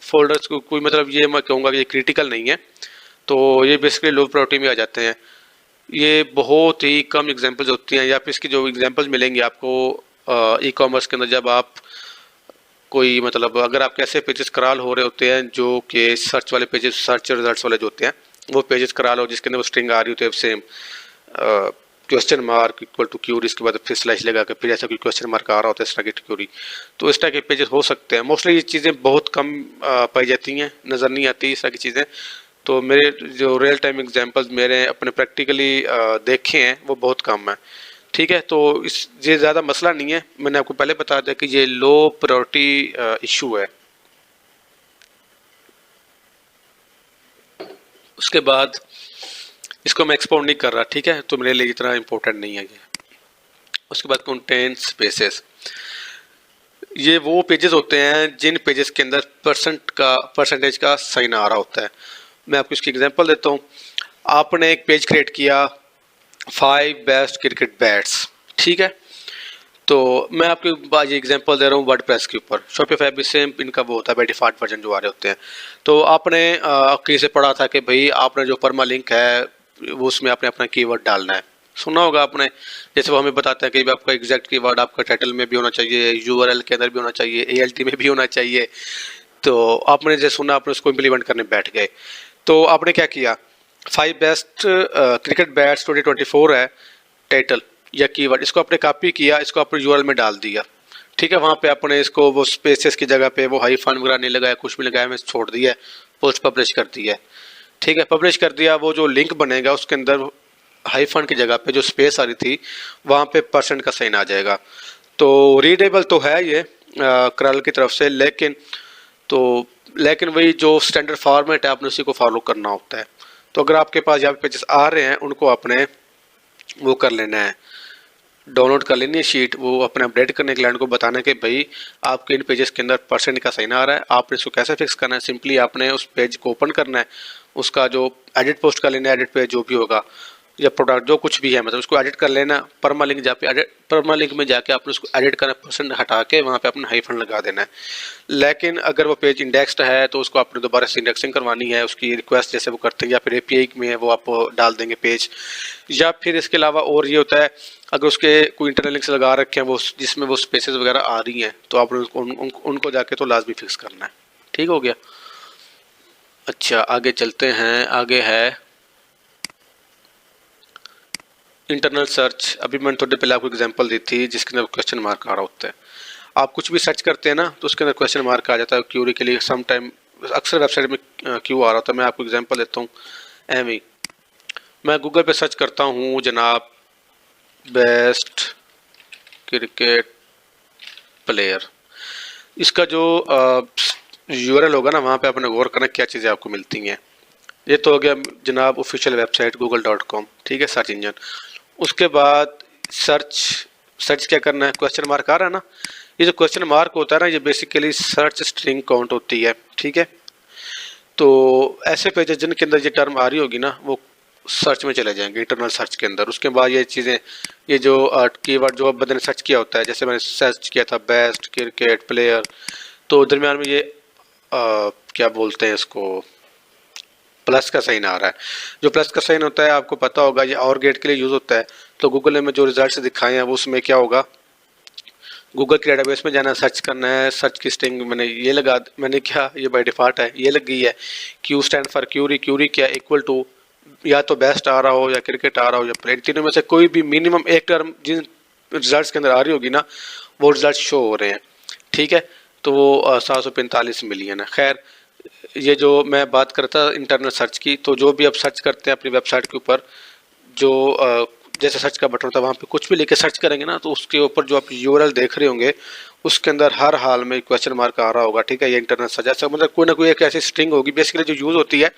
फोल्डर्स को कोई मतलब ये मैं कहूँगा कि ये क्रिटिकल नहीं है, तो ये बेसिकली लो प्रायोरिटी में आ जाते हैं। ये बहुत ही कम एग्जांपल्स होती हैं, या फिर इसकी जो एग्जांपल्स मिलेंगे आपको ई कॉमर्स के अंदर, जब आप कोई मतलब अगर आपके ऐसे पेजेस क्रॉल हो रहे होते हैं जो कि सर्च वाले पेजेस, सर्च रिजल्ट्स वाले जो होते हैं वो पेजेस क्रॉल हो जिसके अंदर वो स्ट्रिंग आ रही होती है same question mark equal to query, इसके बाद फिर स्लैश लगा के फिर ऐसा कोई क्वेश्चन मार्क आ रहा होता है इस तरह की क्यूरी, तो इस तरह के पेजेस हो सकते हैं। मोस्टली ये चीज़ें बहुत कम पाई जाती हैं, नज़र नहीं आती इस तरह की चीज़ें। तो मेरे जो रियल टाइम एग्जांपल्स मेरे अपने प्रैक्टिकली देखे हैं वो बहुत कम है। ठीक है, तो इस ये ज़्यादा मसला नहीं है, मैंने आपको पहले बता दिया कि ये लो प्रायोरिटी इशू है। उसके बाद इसको मैं एक्सपोर्ट नहीं कर रहा, ठीक है, तो मेरे लिए इतना इम्पोर्टेंट नहीं है ये। उसके बाद कंटेंट स्पेसेस, ये वो पेजेस होते हैं जिन पेजेस के अंदर परसेंटेज का साइन आ रहा होता है। मैं आपको इसकी एग्जांपल देता हूँ। आपने एक पेज क्रिएट किया 5 बेस्ट क्रिकेट बैट्स, ठीक है, तो मैं आपको आज एग्जांपल दे रहा हूँ वर्डप्रेस के ऊपर। शॉपिफाई भी सेम इनका वो होता है बाय डिफॉल्ट वर्जन जो आ रहे होते हैं। तो आपने कहीं से पढ़ा था कि भाई आपने जो परमा लिंक है वो उसमें आपने अपना कीवर्ड डालना है, सुना होगा आपने। जैसे वो हमें बताते हैं कि आपका एग्जैक्ट कीवर्ड आपका टाइटल में भी होना चाहिए, यूआरएल के अंदर भी होना चाहिए, एएलटी में भी होना चाहिए। तो आपने जैसे सुना, आपने उसको इम्प्लीमेंट करने बैठ गए। तो आपने क्या किया, 5 बेस्ट क्रिकेट बैट्स 2024 है टाइटल या कीवर्ड, इसको आपने कॉपी किया, इसको आपने यूआरएल में डाल दिया, ठीक है। वहाँ पे आपने इसको वो स्पेसेस की जगह पे वो हाइफन वगैरह नहीं लगाया, कुछ भी लगाया, मैं छोड़ दिया, पोस्ट पब्लिश कर दिया, ठीक है। पब्लिश कर दिया, वो जो लिंक बनेगा उसके अंदर हाइफन की जगह पे जो स्पेस आ रही थी वहाँ पे परसेंट का साइन आ जाएगा। तो रीडेबल तो है ये क्रल की तरफ से, लेकिन वही जो स्टैंडर्ड फॉर्मेट है आपने उसी को फॉलो करना होता है। तो अगर आपके पास यहाँ पे पेजेस आ रहे हैं उनको आपने वो कर लेना है, डाउनलोड कर लेनी है शीट, वो अपने अपडेट करने क्लाइंट को बताना है कि भाई आपके इन पेजेस के अंदर परसेंट का साइन आ रहा है। आपने इसको कैसे फिक्स करना है, सिंपली आपने उस पेज को ओपन करना है, उसका जो एडिट पोस्ट कर लेना है, एडिट पेज जो भी होगा या प्रोडक्ट जो कुछ भी है, मतलब उसको एडिट कर लेना। परमा लिंक में जाके आपने उसको एडिट करना, परसेंट हटा के वहाँ पे अपना हाइफन लगा देना है। लेकिन अगर वो पेज इंडेक्स्ड है तो उसको आपने दोबारा से इंडेक्सिंग करवानी है, उसकी रिक्वेस्ट जैसे वो करते हैं, या फिर एपीआई में है वो आप डाल देंगे पेज। या फिर इसके अलावा और ये होता है, अगर उसके कोई इंटरनल लिंक्स लगा रखे हैं वो जिसमें वो स्पेसेस वगैरह आ रही हैं, तो आपने उनको जाके तो लाजमी फिक्स करना है। ठीक हो गया। अच्छा, आगे चलते हैं। आगे है इंटरनल सर्च। अभी मैंने थोड़ी पहले आपको एग्जांपल दी थी जिसके अंदर क्वेश्चन मार्क आ रहा होता है। आप कुछ भी सर्च करते हैं ना तो उसके अंदर क्वेश्चन मार्क आ जाता है क्यूरी के लिए। सम टाइम अक्सर वेबसाइट में क्यू आ रहा होता है। मैं आपको एग्जांपल देता हूँ। एमी मैं गूगल पे सर्च करता हूँ जनाब बेस्ट क्रिकेट प्लेयर, इसका जो यूआरएल होगा ना वहाँ पे आपने गौर करना क्या चीज़ें आपको मिलती हैं। ये तो हो गया जनाब ऑफिशियल वेबसाइट google.com, ठीक है, सर्च इंजन। उसके बाद सर्च क्या करना है, क्वेश्चन मार्क आ रहा है ना, ये जो क्वेश्चन मार्क होता है ना ये बेसिकली सर्च स्ट्रिंग काउंट होती है, ठीक है। तो ऐसे पेजेस जिनके अंदर ये टर्म आ रही होगी ना वो सर्च में चले जाएंगे इंटरनल सर्च के अंदर। उसके बाद ये चीज़ें, ये जो कीवर्ड जो बंदे ने सर्च किया होता है, जैसे मैंने सर्च किया था बेस्ट क्रिकेट प्लेयर, तो दरमियान में ये क्या बोलते हैं इसको, प्लस का साइन आ रहा है। जो प्लस का साइन होता है आपको पता होगा ये और गेट के लिए यूज़ होता है। तो गूगल ने में जो रिजल्ट्स दिखाए हैं वो उसमें क्या होगा, गूगल के डेटाबेस में जाना, सर्च करना है। सर्च की स्ट्रिंग मैंने क्या, ये बाय डिफॉल्ट है, ये लग गई है Q stand for query. Query क्या, इक्वल टू या तो बेस्ट आ रहा हो या क्रिकेट आ रहा हो या प्लेयर, तीनों में से कोई भी मिनिमम एक टर्म जिन रिजल्ट्स के अंदर आ रही होगी ना वो रिजल्ट शो हो रहे हैं, ठीक है। तो वो 745 मिलियन है। खैर, ये जो मैं बात करता इंटरनल सर्च की, तो जो भी आप सर्च करते हैं अपनी वेबसाइट के ऊपर, जो जैसे सर्च का बटन होता है वहाँ पे कुछ भी लेके सर्च करेंगे ना तो उसके ऊपर जो आप यूआरएल देख रहे होंगे उसके अंदर हर हाल में क्वेश्चन मार्क आ रहा होगा, ठीक है। ये इंटरनल सर्च ऐसा मतलब कोई ना कोई एक ऐसी स्ट्रिंग होगी बेसिकली जो यूज़ होती है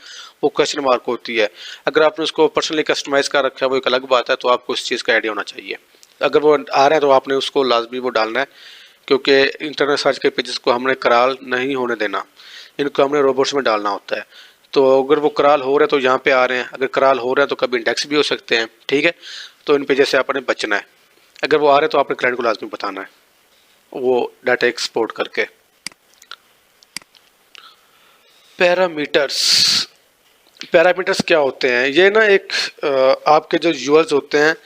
वो क्वेश्चन मार्क होती है। अगर आपने उसको पर्सनली कस्टमाइज कर रखा है वो एक अलग बात है, तो आपको इस चीज़ का आइडिया होना चाहिए। अगर वो आ रहा है तो आपने उसको लाजमी वो डालना है, क्योंकि इंटरनल सर्च के पेजेस को हमने कराल नहीं होने देना, इनको हमने रोबोट्स में डालना होता है। तो अगर वो कराल हो रहे हैं तो यहाँ पे आ रहे हैं, अगर कराल हो रहे हैं तो कभी इंडेक्स भी हो सकते हैं, ठीक है। तो इन पेजेस से आपने बचना है। अगर वो आ रहे हैं तो आपने क्लाइंट को लाजमी बताना है वो डाटा एक्सपोर्ट करके। पैरामीटर्स क्या होते हैं, ये ना एक आपके जो यूजर्स होते हैं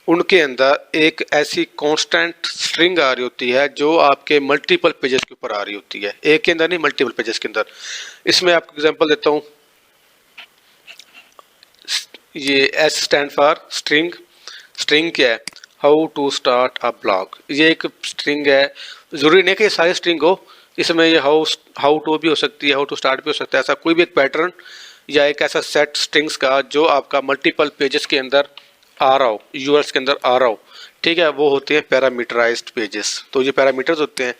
उनके अंदर एक ऐसी कांस्टेंट स्ट्रिंग आ रही होती है जो आपके मल्टीपल पेजेस के ऊपर आ रही होती है, एक के अंदर नहीं मल्टीपल पेजेस के अंदर। इसमें आपको एग्जांपल देता हूँ। ये S stand for string. String क्या है, how to start a blog, ये एक स्ट्रिंग है। जरूरी नहीं कि ये सारी स्ट्रिंग हो, इसमें ये हाउ टू भी हो सकती है, हाउ टू स्टार्ट भी हो सकता है। ऐसा कोई भी एक पैटर्न या एक ऐसा सेट स्ट्रिंग्स का जो आपका मल्टीपल पेजेस के अंदर आ रहा हो, यूआरएल्स के अंदर आ रहा हो, ठीक है, वो होते हैं पैरामीटराइज्ड पेजेस। तो ये पैरामीटर्स होते हैं,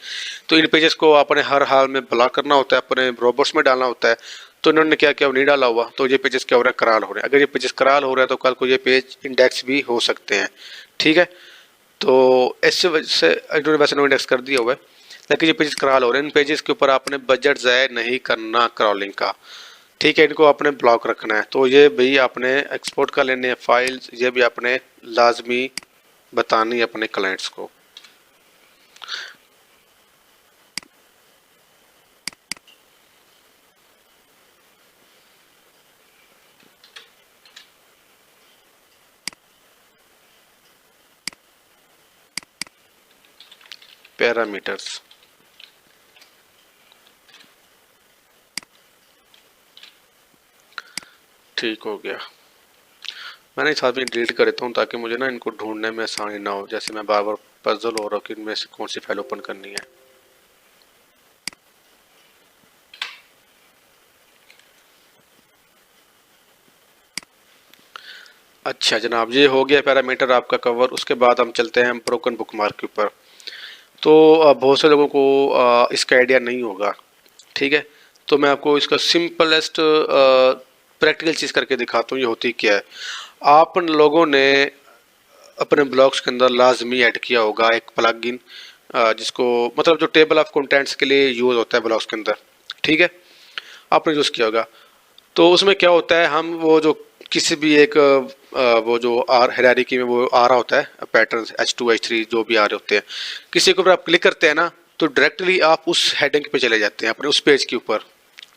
तो इन पेजेस को आपने हर हाल में ब्लॉक करना होता है, अपने रोबोट्स में डालना होता है। तो इन्होंने क्या किया, वो नहीं डाला हुआ, तो ये पेजेस क्या हो रहा है, कराल हो रहे हैं। अगर ये पेजेस कराल हो रहा है तो कल को ये पेज इंडेक्स भी हो सकते हैं। ठीक है, तो ऐसे वजह से इन्होंने वैसे नो इंडेक्स कर दिया हुआ है, लेकिन ये पेजेस क्रॉल हो रहे हैं। इन पेजेस के ऊपर आपने बजट ज़ाया नहीं करना क्रॉलिंग का। ठीक है, इनको आपने ब्लॉक रखना है। तो ये भी आपने एक्सपोर्ट कर लेने हैं फाइल्स, ये भी आपने लाजमी बतानी है अपने क्लाइंट्स को। पैरामीटर्स, ठीक हो गया। मैंने इस आदमी डिलीट कर देता हूँ ताकि मुझे ना इनको ढूंढने में आसानी ना हो, जैसे मैं बार बार पजल हो रहा हूँ कि इनमें से कौन सी फाइल ओपन करनी है। अच्छा जनाब, ये हो गया पैरामीटर आपका कवर। उसके बाद हम चलते हैं ब्रोकन बुकमार्क के ऊपर। तो बहुत से लोगों को इसका आइडिया नहीं होगा। ठीक है, तो मैं आपको इसका सिंपलेस्ट प्रैक्टिकल चीज़ करके दिखाता हूँ, ये होती क्या है। आप लोगों ने अपने ब्लॉग्स के अंदर लाजमी ऐड किया होगा एक प्लगइन, जिसको मतलब जो टेबल ऑफ कंटेंट्स के लिए यूज़ होता है ब्लॉग्स के अंदर। ठीक है, आपने यूज़ किया होगा। तो उसमें क्या होता है, हम वो जो किसी भी एक वो जो हायरार्की में वो आ रहा होता है पैटर्न H2 H3 जो भी आ रहे होते हैं, किसी के ऊपर आप क्लिक करते हैं ना, तो डायरेक्टली आप उस हेडिंग पे चले जाते हैं अपने उस पेज के ऊपर।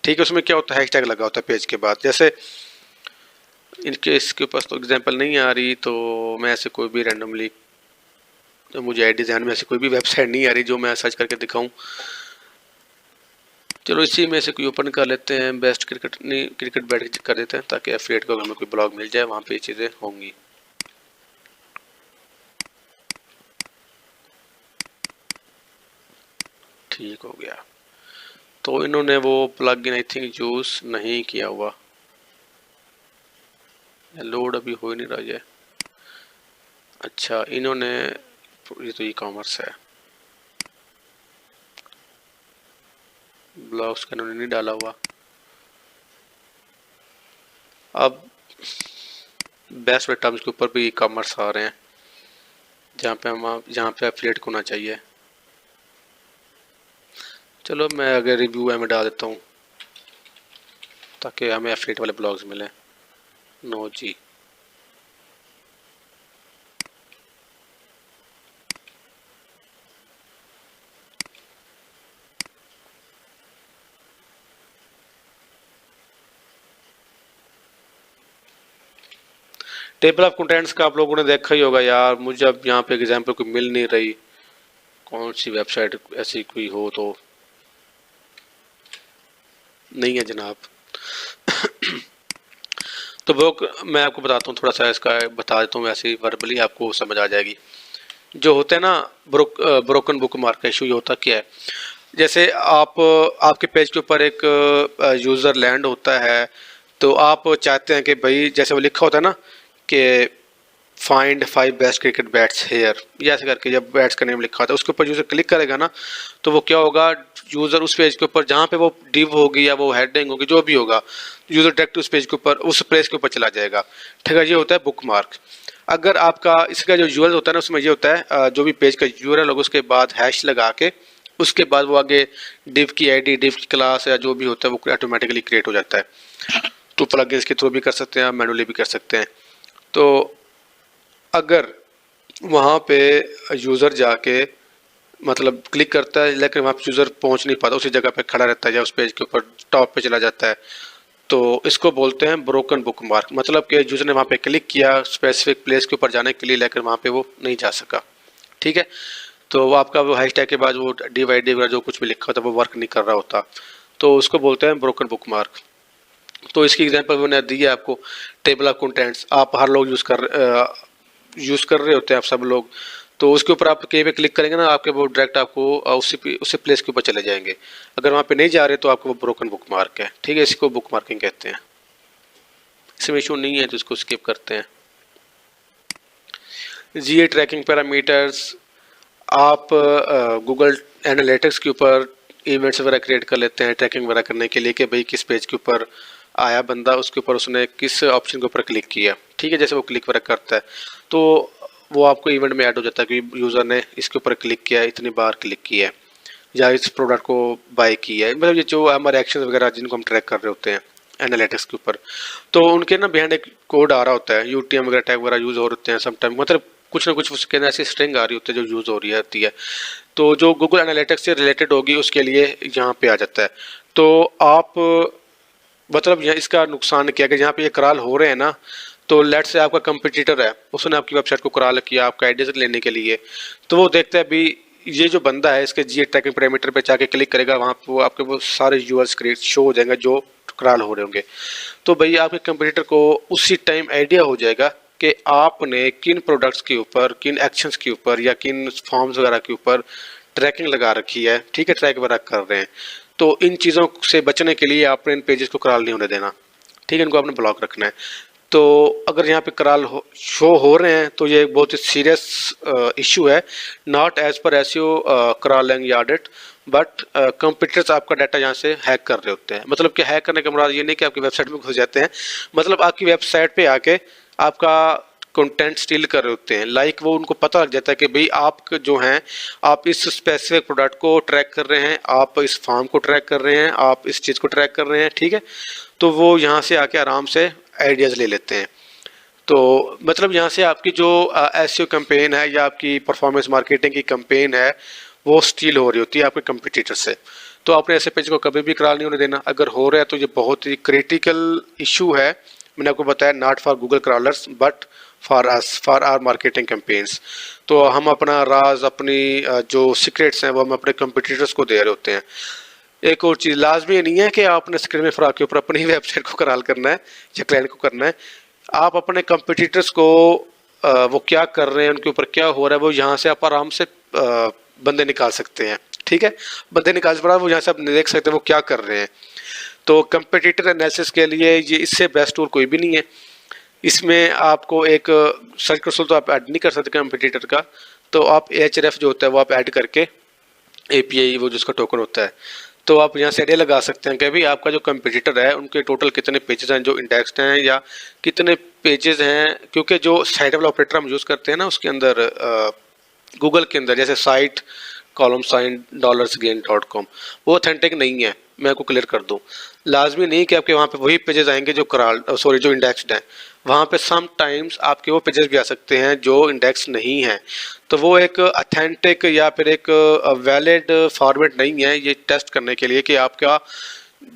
ठीक है, उसमें क्या होता है, हैशटैग लगा होता है पेज के बाद। जैसे इनके इसके पास तो एग्जांपल नहीं आ रही, तो मैं ऐसे कोई भी रैंडमली, तो मुझे आई डिज़ाइन में ऐसी कोई भी वेबसाइट नहीं आ रही जो मैं सर्च करके दिखाऊं। चलो इसी में से कोई ओपन कर लेते हैं, बेस्ट क्रिकेट नहीं, क्रिकेट बैट कर देते हैं ताकि एफिलिएट को हमें कोई ब्लॉग मिल जाए, वहाँ पे ये चीज़ें होंगी। ठीक हो गया, तो इन्होंने वो plug in I think use नहीं किया हुआ, लोड अभी हो ही नहीं रहा है। अच्छा इन्होंने, ये तो ई कॉमर्स है, ब्लॉग्स का इन्होंने नहीं डाला हुआ। अब बेस्ट वेब टर्म्स के ऊपर भी ई कॉमर्स आ रहे हैं, जहाँ पे एफिलिएट होना चाहिए। चलो मैं अगर रिव्यू में डाल देता हूँ ताकि हमें एफिलिएट वाले ब्लॉग्स मिलें। नो जी, टेबल ऑफ कंटेंट्स का आप लोगों ने देखा ही होगा यार। मुझे अब यहाँ पे एग्जांपल कोई मिल नहीं रही, कौन सी वेबसाइट ऐसी कोई हो तो नहीं है जनाब। तो वो मैं आपको बताता हूँ, थोड़ा सा इसका बता देता हूँ, वैसे ही वर्बली आपको समझ आ जाएगी। जो होता है ना ब्रोकन बुक मार्क का इशू, ये होता क्या है, जैसे आपके पेज के ऊपर एक यूज़र लैंड होता है, तो आप चाहते हैं कि भाई जैसे वो लिखा होता है ना कि find 5 best cricket bats here, या ऐसे करके जब बैट्स का नेम लिखा होता है उसके ऊपर यूज़र क्लिक करेगा ना, तो वो क्या होगा, यूज़र उस पेज के ऊपर जहाँ पे वो डिव होगी या वो हेडिंग होगी जो भी होगा, यूज़र डायरेक्ट उस पेज के ऊपर उस प्लेस के ऊपर चला जाएगा। ठीक है, ये होता है बुक मार्क। अगर आपका इसका जो यूआरएल होता है ना, उसमें ये होता है जो भी पेज का यूआरएल होगा उसके बाद हैश लगा के उसके बाद वो आगे डिव की आईडी, डिव की क्लास या जो भी होता है वो ऑटोमेटिकली क्रिएट हो जाता है। तो प्लगइन्स के थ्रू भी कर सकते हैं, आप मैनुअली भी कर सकते हैं। तो अगर वहाँ पे यूज़र जाके मतलब क्लिक करता है लेकिन वहाँ पे यूज़र पहुँच नहीं पाता, उसी जगह पे खड़ा रहता है या उस पेज के ऊपर टॉप पे चला जाता है, तो इसको बोलते हैं ब्रोकन बुक मार्क। मतलब कि यूज़र ने वहाँ पे क्लिक किया स्पेसिफिक प्लेस के ऊपर जाने के लिए, लेकिन वहाँ पे वो नहीं जा सका। ठीक है, तो वो आपका वो हैशटैग के बाद वो डिवाइड वगैरह जो कुछ भी लिखा होता है वो वर्क नहीं कर रहा होता, तो उसको बोलते हैं ब्रोकन बुक मार्क। तो इसकी एग्जांपल मैंने दी है आपको, टेबल ऑफ कंटेंट्स आप हर लोग यूज़ कर रहे होते हैं आप सब लोग, तो उसके ऊपर आप कहीं पे क्लिक करेंगे ना, आपके वो डायरेक्ट आपको उसी प्लेस के ऊपर चले जाएंगे। अगर वहाँ पे नहीं जा रहे तो आपको वो ब्रोकन बुक मार्क है। ठीक है, इसको बुक मार्किंग कहते हैं। इसमें इशू नहीं है तो इसको स्किप करते हैं। जीए ट्रैकिंग पैरामीटर्स, आप गूगल एनालिटिक्स के ऊपर इवेंट्स वगैरह क्रिएट कर लेते हैं ट्रैकिंग वगैरह करने के लिए कि भाई किस पेज के ऊपर आया बंदा, उसके ऊपर उसने किस ऑप्शन के ऊपर क्लिक किया, ठीक है। जैसे वो क्लिक वगैरह करता है तो वो आपको इवेंट में ऐड हो जाता है कि यूज़र ने इसके ऊपर क्लिक किया है, इतनी बार क्लिक किया है, या इस प्रोडक्ट को बाय किया है। मतलब ये जो हमारे एक्शन वगैरह जिनको हम ट्रैक कर रहे होते हैं एनालिटिक्स के ऊपर, तो उनके ना बिहाइंड एक कोड आ रहा होता है, यूटीएम वगैरह टैग वगैरह यूज़ हो रहे होते हैं समटाइम, मतलब कुछ ना कुछ उसके अंदर ऐसी स्ट्रिंग आ रही होती है जो यूज़ हो रही होती है, तो जो गूगल एनालिटिक्स से रिलेटेड होगी उसके लिए यहाँ पे आ जाता है। तो आप मतलब यहाँ इसका नुकसान क्या है कि जहाँ पे ये कराल हो रहे हैं ना, तो लेट से आपका कंपटीटर है, उसने आपकी वेबसाइट को कराल किया आपका आइडिया लेने के लिए, तो वो देखता है भी ये जो बंदा है इसके जीए ट्रैकिंग पैरामीटर पे जाके क्लिक करेगा, वहाँ पे वो आपके वो सारे यूआरएल्स क्रिएट शो हो जाएंगे जो कराल हो रहे होंगे। तो भैया आपके कंपटीटर को उसी टाइम आइडिया हो जाएगा कि आपने किन प्रोडक्ट्स के ऊपर, किन एक्शंस के ऊपर या किन फॉर्म्स वगैरह के ऊपर ट्रैकिंग लगा रखी है, ठीक है, ट्रैक वगैरह कर रहे हैं। तो इन चीज़ों से बचने के लिए आपने इन पेजेस को कराल नहीं होने देना, ठीक है, इनको आपने ब्लॉक रखना है। तो अगर यहाँ पे कराल शो हो रहे हैं तो ये एक बहुत ही सीरियस इशू है, नॉट एज पर एसईओ कराल एंड ऑडिट, बट कंप्यूटर्स आपका डाटा यहाँ से हैक कर रहे होते हैं। मतलब कि हैक करने का मुराद ये नहीं कि आपकी वेबसाइट में घुस जाते हैं, मतलब आपकी वेबसाइट पे आके आपका कंटेंट स्टील कर रहे होते हैं। लाइक वो उनको पता लग जाता है कि भाई आप जो हैं आप इस स्पेसिफिक प्रोडक्ट को ट्रैक कर रहे हैं, आप इस फॉर्म को ट्रैक कर रहे हैं, आप इस चीज़ को ट्रैक कर रहे हैं, ठीक है। तो वो यहाँ से आके आराम से आइडियाज़ ले लेते हैं। तो मतलब यहाँ से आपकी जो एसईओ कैंपेन है या आपकी परफॉर्मेंस मार्केटिंग की कैंपेन है वो स्टील हो रही होती है आपके कंपटीटर से। तो आपने ऐसे पेज को कभी भी कराल नहीं होने देना। अगर हो रहा है तो ये बहुत ही क्रिटिकल इशू है। मैंने आपको बताया not for Google crawlers but for us, for our marketing campaigns. तो हम अपना राज, अपनी जो सीक्रेट्स हैं वो हम अपने कंपटीटर्स को दे रहे होते हैं। एक और चीज़, लाजमी नहीं है कि आपने स्क्रीन में फ्रॉक के ऊपर अपनी वेबसाइट को कराल करना है या क्लाइंट को करना है। आप अपने कंपटीटर्स को वो क्या कर रहे हैं, उनके ऊपर क्या हो रहा है, वो यहाँ से आप आराम से बंदे निकाल सकते हैं, ठीक है। बंदे निकाल से वो यहाँ से आप देख सकते हैं वो क्या कर रहे हैं। तो कंपटीटर एनालिसिस के लिए ये इससे बेस्ट टूल कोई भी नहीं है। इसमें आपको एक सर्च कंसोल तो आप ऐड नहीं कर सकते कंपटीटर का, तो आप एचआरएफ जो होता है वो आप ऐड करके एपीआई वो जिसका टोकन होता है, तो आप यहाँ से आइडिया लगा सकते हैं कि भाई आपका जो कंपटीटर है उनके टोटल कितने पेजेस हैं जो इंडेक्स्ड हैं या कितने पेजेस हैं। क्योंकि जो साइट वाला ऑपरेटर हम यूज़ करते हैं ना उसके अंदर गूगल के अंदर, जैसे साइट कॉलम साइन $gain.com, वो ऑथेंटिक नहीं है। मैं आपको क्लियर कर दूं, लाजमी नहीं कि आपके वहाँ पे वही पेजेस आएंगे जो जो इंडेक्स्ड हैं। वहाँ पे सम टाइम्स आपके वो पेजेस भी आ सकते हैं जो इंडेक्स नहीं है। तो वो एक अथेंटिक या फिर एक वैलिड फॉर्मेट नहीं है ये टेस्ट करने के लिए कि आपका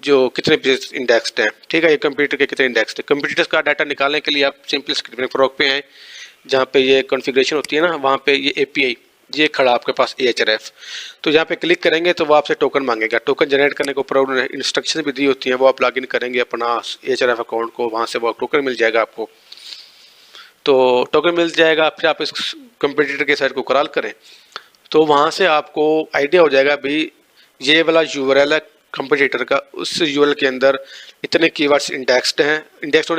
जो कितने पेजेस इंडेक्स्ड हैं, ठीक है, ये कंप्यूटर के कितने इंडेक्स्ड है। कंप्यूटर्स का डाटा निकालने के लिए आप सिंपल स्क्रीनिंग फ्रॉक पे हैं, जहाँ पे ये कॉन्फ़िगरेशन होती है ना, वहाँ पे ये एपीआई ये खड़ा आपके पास एचआरएफ। तो यहाँ पे क्लिक करेंगे तो वो आपसे टोकन मांगेगा। टोकन जनरेट करने के ऊपर उन्होंने इंस्ट्रक्शन भी दी होती हैं, वो आप लॉगिन करेंगे अपना एचआरएफ अकाउंट को, वहाँ से वो टोकन मिल जाएगा आपको। तो टोकन मिल जाएगा, फिर आप इस कंपटीटर के साइट को कराल करें तो वहाँ से आपको आइडिया हो जाएगा भाई ये वाला यूआरएल है कंपटीटर का, उस यूआरएल के अंदर इतने कीवर्ड्स इंडेक्स्ड हैं। इंडेक्स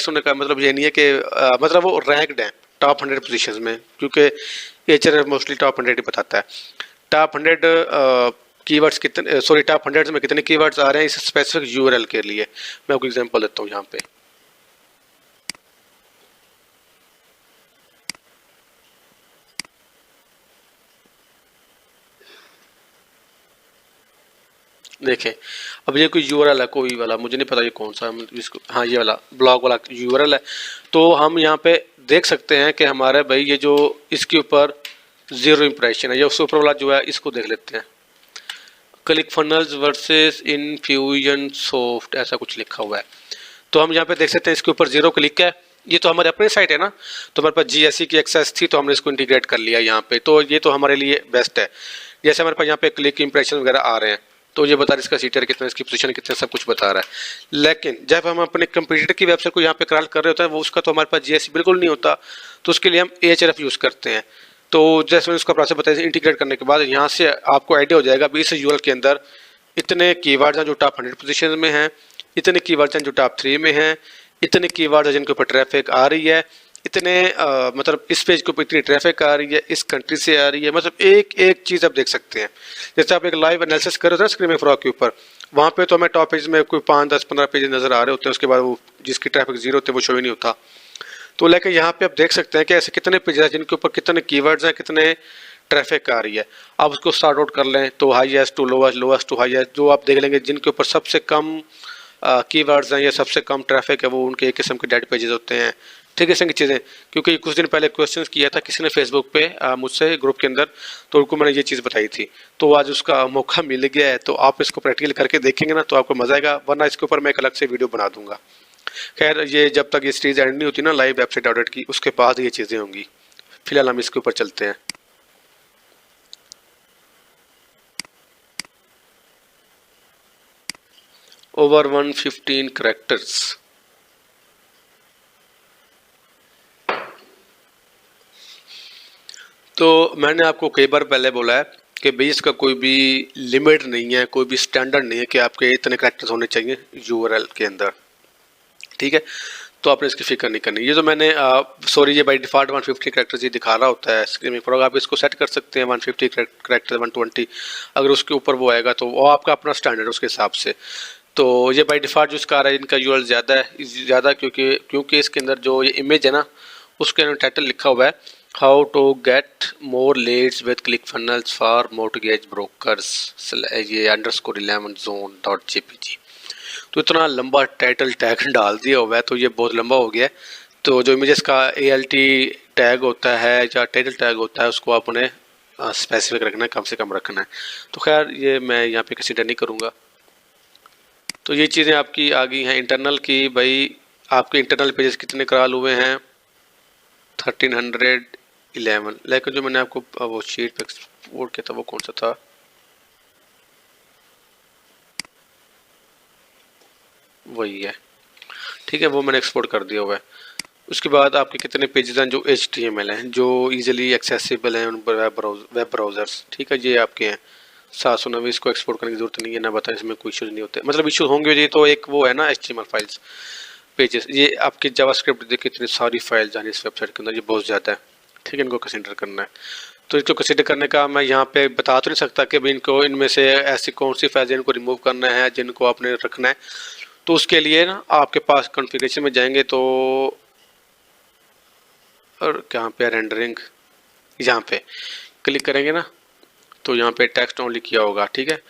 होने का मतलब ये नहीं है कि मतलब वो रैंक्ड हैं टॉप 100 पोजीशंस में, क्योंकि एचआरएफ मोस्टली टॉप 100 ही बताता है। टॉप 100 कीवर्ड्स कितने, सॉरी टॉप 100 में कितने कीवर्ड्स आ रहे हैं इस स्पेसिफिक यूआरएल के लिए। मैं आपको एग्जांपल देता हूँ यहाँ पे। देखें, अब ये कोई यूआरएल है, कोई वाला मुझे नहीं पता ये कौन सा है इसको, हाँ ये वाला ब्लॉग वाला यूआरएल है। तो हम यहाँ पे देख सकते हैं कि हमारे भाई ये जो इसके ऊपर 0 इंप्रेशन है, ये उसके ऊपर वाला जो है इसको देख लेते हैं। क्लिक फनल्स वर्सेस इन्फ्यूजनसॉफ्ट ऐसा कुछ लिखा हुआ है। तो हम यहाँ पे देख सकते हैं इसके ऊपर 0 क्लिक है। ये तो हमारे अपने साइट है ना, तो हमारे पास जीएससी की एक्सेस थी तो हमने इसको इंटीग्रेट कर लिया यहाँ पे, तो ये तो हमारे लिए बेस्ट है। जैसे हमारे पास यहाँ पे क्लिक इंप्रेशन वगैरह आ रहे हैं तो ये बता रहा है इसका सीटर कितना, इसकी पोजीशन कितना, सब कुछ बता रहा है। लेकिन जब हम अपने कंप्यूटर की वेबसाइट को यहाँ पे क्रॉल कर रहे होते हैं वो उसका तो हमारे पास जीएससी बिल्कुल नहीं होता, तो उसके लिए हम एएचआरएफ यूज़ करते हैं। तो जैसे मैंने उसका प्रोसेस बताया, इंटीग्रेट करने के बाद यहाँ से आपको आइडिया हो जाएगा इस यूआरएल के अंदर इतने कीवर्ड्स हैं जो टॉप 100 पोजीशन में हैं, इतने कीवर्ड्स हैं जो टॉप 3 में हैं, इतने कीवर्ड्स हैं जिनके ऊपर ट्रैफिक आ रही है, इतने मतलब इस पेज के ऊपर इतनी ट्रैफिक आ रही है, इस कंट्री से आ रही है, मतलब एक एक चीज़ आप देख सकते हैं। जैसे आप एक लाइव एनालिसिस कर रहे हो ना स्क्रीमिंग फ्रॉग के ऊपर, वहाँ पे तो हमें टॉप पेज में कोई 5 10 15 पेज नज़र आ रहे होते हैं, उसके बाद वो जिसकी ट्रैफिक जीरो होते हैं वो शो ही नहीं होता। तो लेकिन यहाँ पे आप देख सकते हैं कि ऐसे कितने पेज हैं जिनके ऊपर कितने कीवर्ड्स हैं, कितने ट्रैफिक आ रही है। आप उसको स्टार्ट आउट कर लें तो highest to lowest, lowest to highest, जो आप देख लेंगे जिनके ऊपर सबसे कम कीवर्ड्स हैं या सबसे कम ट्रैफिक है, वो उनके एक किस्म के डेड पेजेस होते हैं। ठीक है, इस तरह की चीज़ें। क्योंकि कुछ दिन पहले क्वेश्चन किया था किसी ने फेसबुक पे मुझसे ग्रुप के अंदर, तो उनको मैंने ये चीज़ बताई थी, तो आज उसका मौका मिल गया है। तो आप इसको प्रैक्टिकल करके देखेंगे ना तो आपको मजा आएगा, वरना इसके ऊपर मैं एक अलग से वीडियो बना दूंगा। खैर, ये जब तक ये सीरीज एंड नहीं होती ना लाइव वेबसाइट ऑडिट की, उसके बाद ये चीज़ें होंगी। फिलहाल हम इसके ऊपर चलते हैं। Over 115 characters. तो मैंने आपको कई बार पहले बोला है कि भाई इसका कोई भी लिमिट नहीं है, कोई भी स्टैंडर्ड नहीं है कि आपके इतने करेक्टर्स होने चाहिए यूआरएल के अंदर। ठीक है, तो आपने इसकी फिक्र नहीं करनी। ये जो मैंने सॉरी, ये बाई डिफॉल्ट 150 करेक्टर्स ये दिखा रहा होता है स्क्रीमिंग फ्रॉग, आप इसको सेट कर सकते हैं 150 करेक्टर 120, अगर उसके ऊपर वो आएगा तो वो आपका अपना स्टैंडर्ड उसके हिसाब से। तो ये बाई डिफॉल्ट जो इसका आ रहा है, इनका यूआरएल ज़्यादा क्योंकि इसके अंदर जो ये इमेज है ना, उसके अंदर टाइटल लिखा हुआ है how to get more leads with click funnels for mortgage brokers, ये _11zone.jpg। तो इतना लंबा टाइटल टैग डाल दिया हुआ है, तो ये बहुत लंबा हो गया है। तो जो इमेजेस का ALT टैग होता है या टाइटल टैग होता है, उसको आपने स्पेसिफिक रखना है, कम से कम रखना है। तो खैर, ये मैं यहाँ पे कंसीडर नहीं करूँगा। तो ये चीज़ें आपकी आ गई हैं इंटरनल की। भाई आपके इंटरनल पेजेस कितने क्रॉल हुए हैं? 1311। लेकिन जो मैंने आपको वो शीट पे एक्सपोर्ट किया था वो कौन सा था? वही है, ठीक है, वो मैंने एक्सपोर्ट कर दिया हुआ है। उसके बाद आपके कितने पेजेस हैं जो HTML हैं, जो इजीली एक्सेसिबल हैं उन पर वेब ब्राउज़र्स। ठीक है, ये आपके हैं 790। इसको एक्सपोर्ट करने की जरूरत नहीं है, ना बताएं, इसमें कोई इशूज़ नहीं होते। मतलब इशू होंगे ये तो एक वो है ना HTML फाइल्स पेजेस। ये आपके जावास्क्रिप्ट देखिए इतनी सारी फाइल्स हैं इस वेबसाइट के अंदर, ये बहुत ज़्यादा है। ठीक है, इनको कंसिडर करना है। तो इसको कंसिडर करने का मैं यहाँ पे बता तो नहीं सकता कि भाई इनको इनमें से ऐसी कौन सी फाइल इनको रिमूव करना है, जिनको आपने रखना है। तो उसके लिए ना आपके पास कॉन्फ़िगरेशन में जाएंगे तो, और कहाँ पे रेंडरिंग, यहाँ पे क्लिक करेंगे ना तो यहाँ पे टेक्स्ट ओनली किया होगा। ठीक है,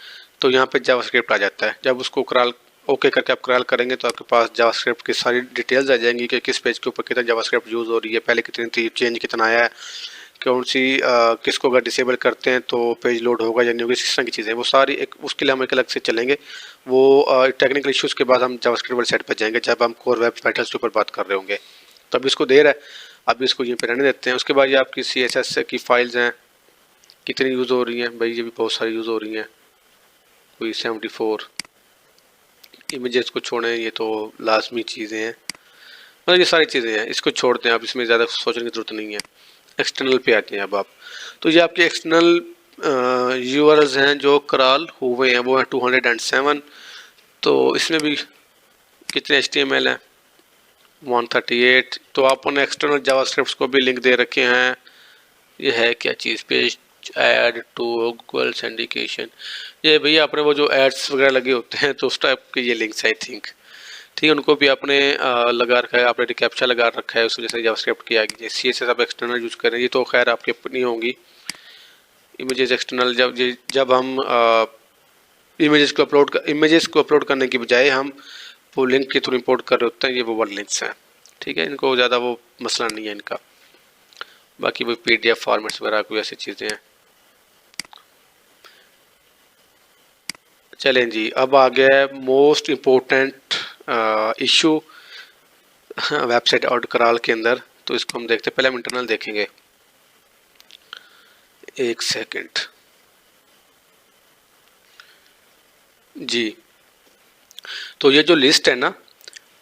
तो यहाँ पे जावास्क्रिप्ट आ जाता है। जब उसको क्रॉल ओके करके आप क्रॉल करेंगे तो आपके पास जावास्क्रिप्ट की सारी डिटेल्स आ जाएंगी कि किस पेज के ऊपर कितना जावास्क्रिप्ट यूज़ हो रही है, पहले कितनी थी, चेंज कितना आया है, कौन सी किसको अगर डिसेबल करते हैं तो पेज लोड होगा या नहीं होगा, इस तरह की चीज़ें वो सारी एक, उसके लिए हम एक अलग से चलेंगे। वो टेक्निकल इश्यूज़ के बाद हम जावास्क्रिप्ट वाले साइड पर जाएंगे जब हम कोर वेब वाइटल्स के ऊपर बात कर रहे होंगे। तो अभी इसको देर है, अभी इसको यहीं पे रहने देते हैं। उसके बाद ये आपकी CSS की फाइल्स हैं, कितनी यूज़ हो रही हैं? भाई ये भी बहुत सारी यूज़ हो रही हैं, कोई 74। इमेजेस को छोड़ें, ये तो लाजमी चीज़ें हैं, मतलब ये सारी चीज़ें हैं, इसको छोड़ते हैं, आप इसमें ज़्यादा सोचने की ज़रूरत नहीं है। एक्सटर्नल पे आते हैं अब आप। तो ये आपके एक्सटर्नल URLs हैं जो क्रॉल हुए हैं, वो हैं 207। तो इसमें भी कितने HTML हैं? 138। तो आपने एक्सटर्नल जावास्क्रिप्ट को भी लिंक दे रखे हैं। ये है क्या चीज़? Page add to Google syndication. ये भैया आपने वो जो एड्स वगैरह लगे होते हैं तो उस टाइप के ये लिंक्स आई थिंक। ठीक है, उनको भी आपने लगा रखा है, आपने रिकैप्चा लगा रखा है उस वजह से जावास्क्रिप्ट की आ गई है। CSS आप एक्सटर्नल यूज़ करें, ये तो खैर आपकी अपनी होंगी। इमेजेस एक्सटर्नल, जब हम इमेजेस को अपलोड करने की बजाय हम वो लिंक के थ्रू इंपोर्ट कर रहे होते हैं, ये वो वन लिंक्स हैं। ठीक है, इनको ज़्यादा वो मसला नहीं है इनका। बाकी वो PDF फॉर्मेट्स वगैरह कोई ऐसी चीज़ें हैं। चलें जी, अब आ गया है मोस्ट इम्पोर्टेंट इशू वेबसाइट और क्रॉल के अंदर। तो इसको हम देखते हैं, पहले हम इंटरनल देखेंगे। एक सेकंड जी। तो ये जो लिस्ट है ना,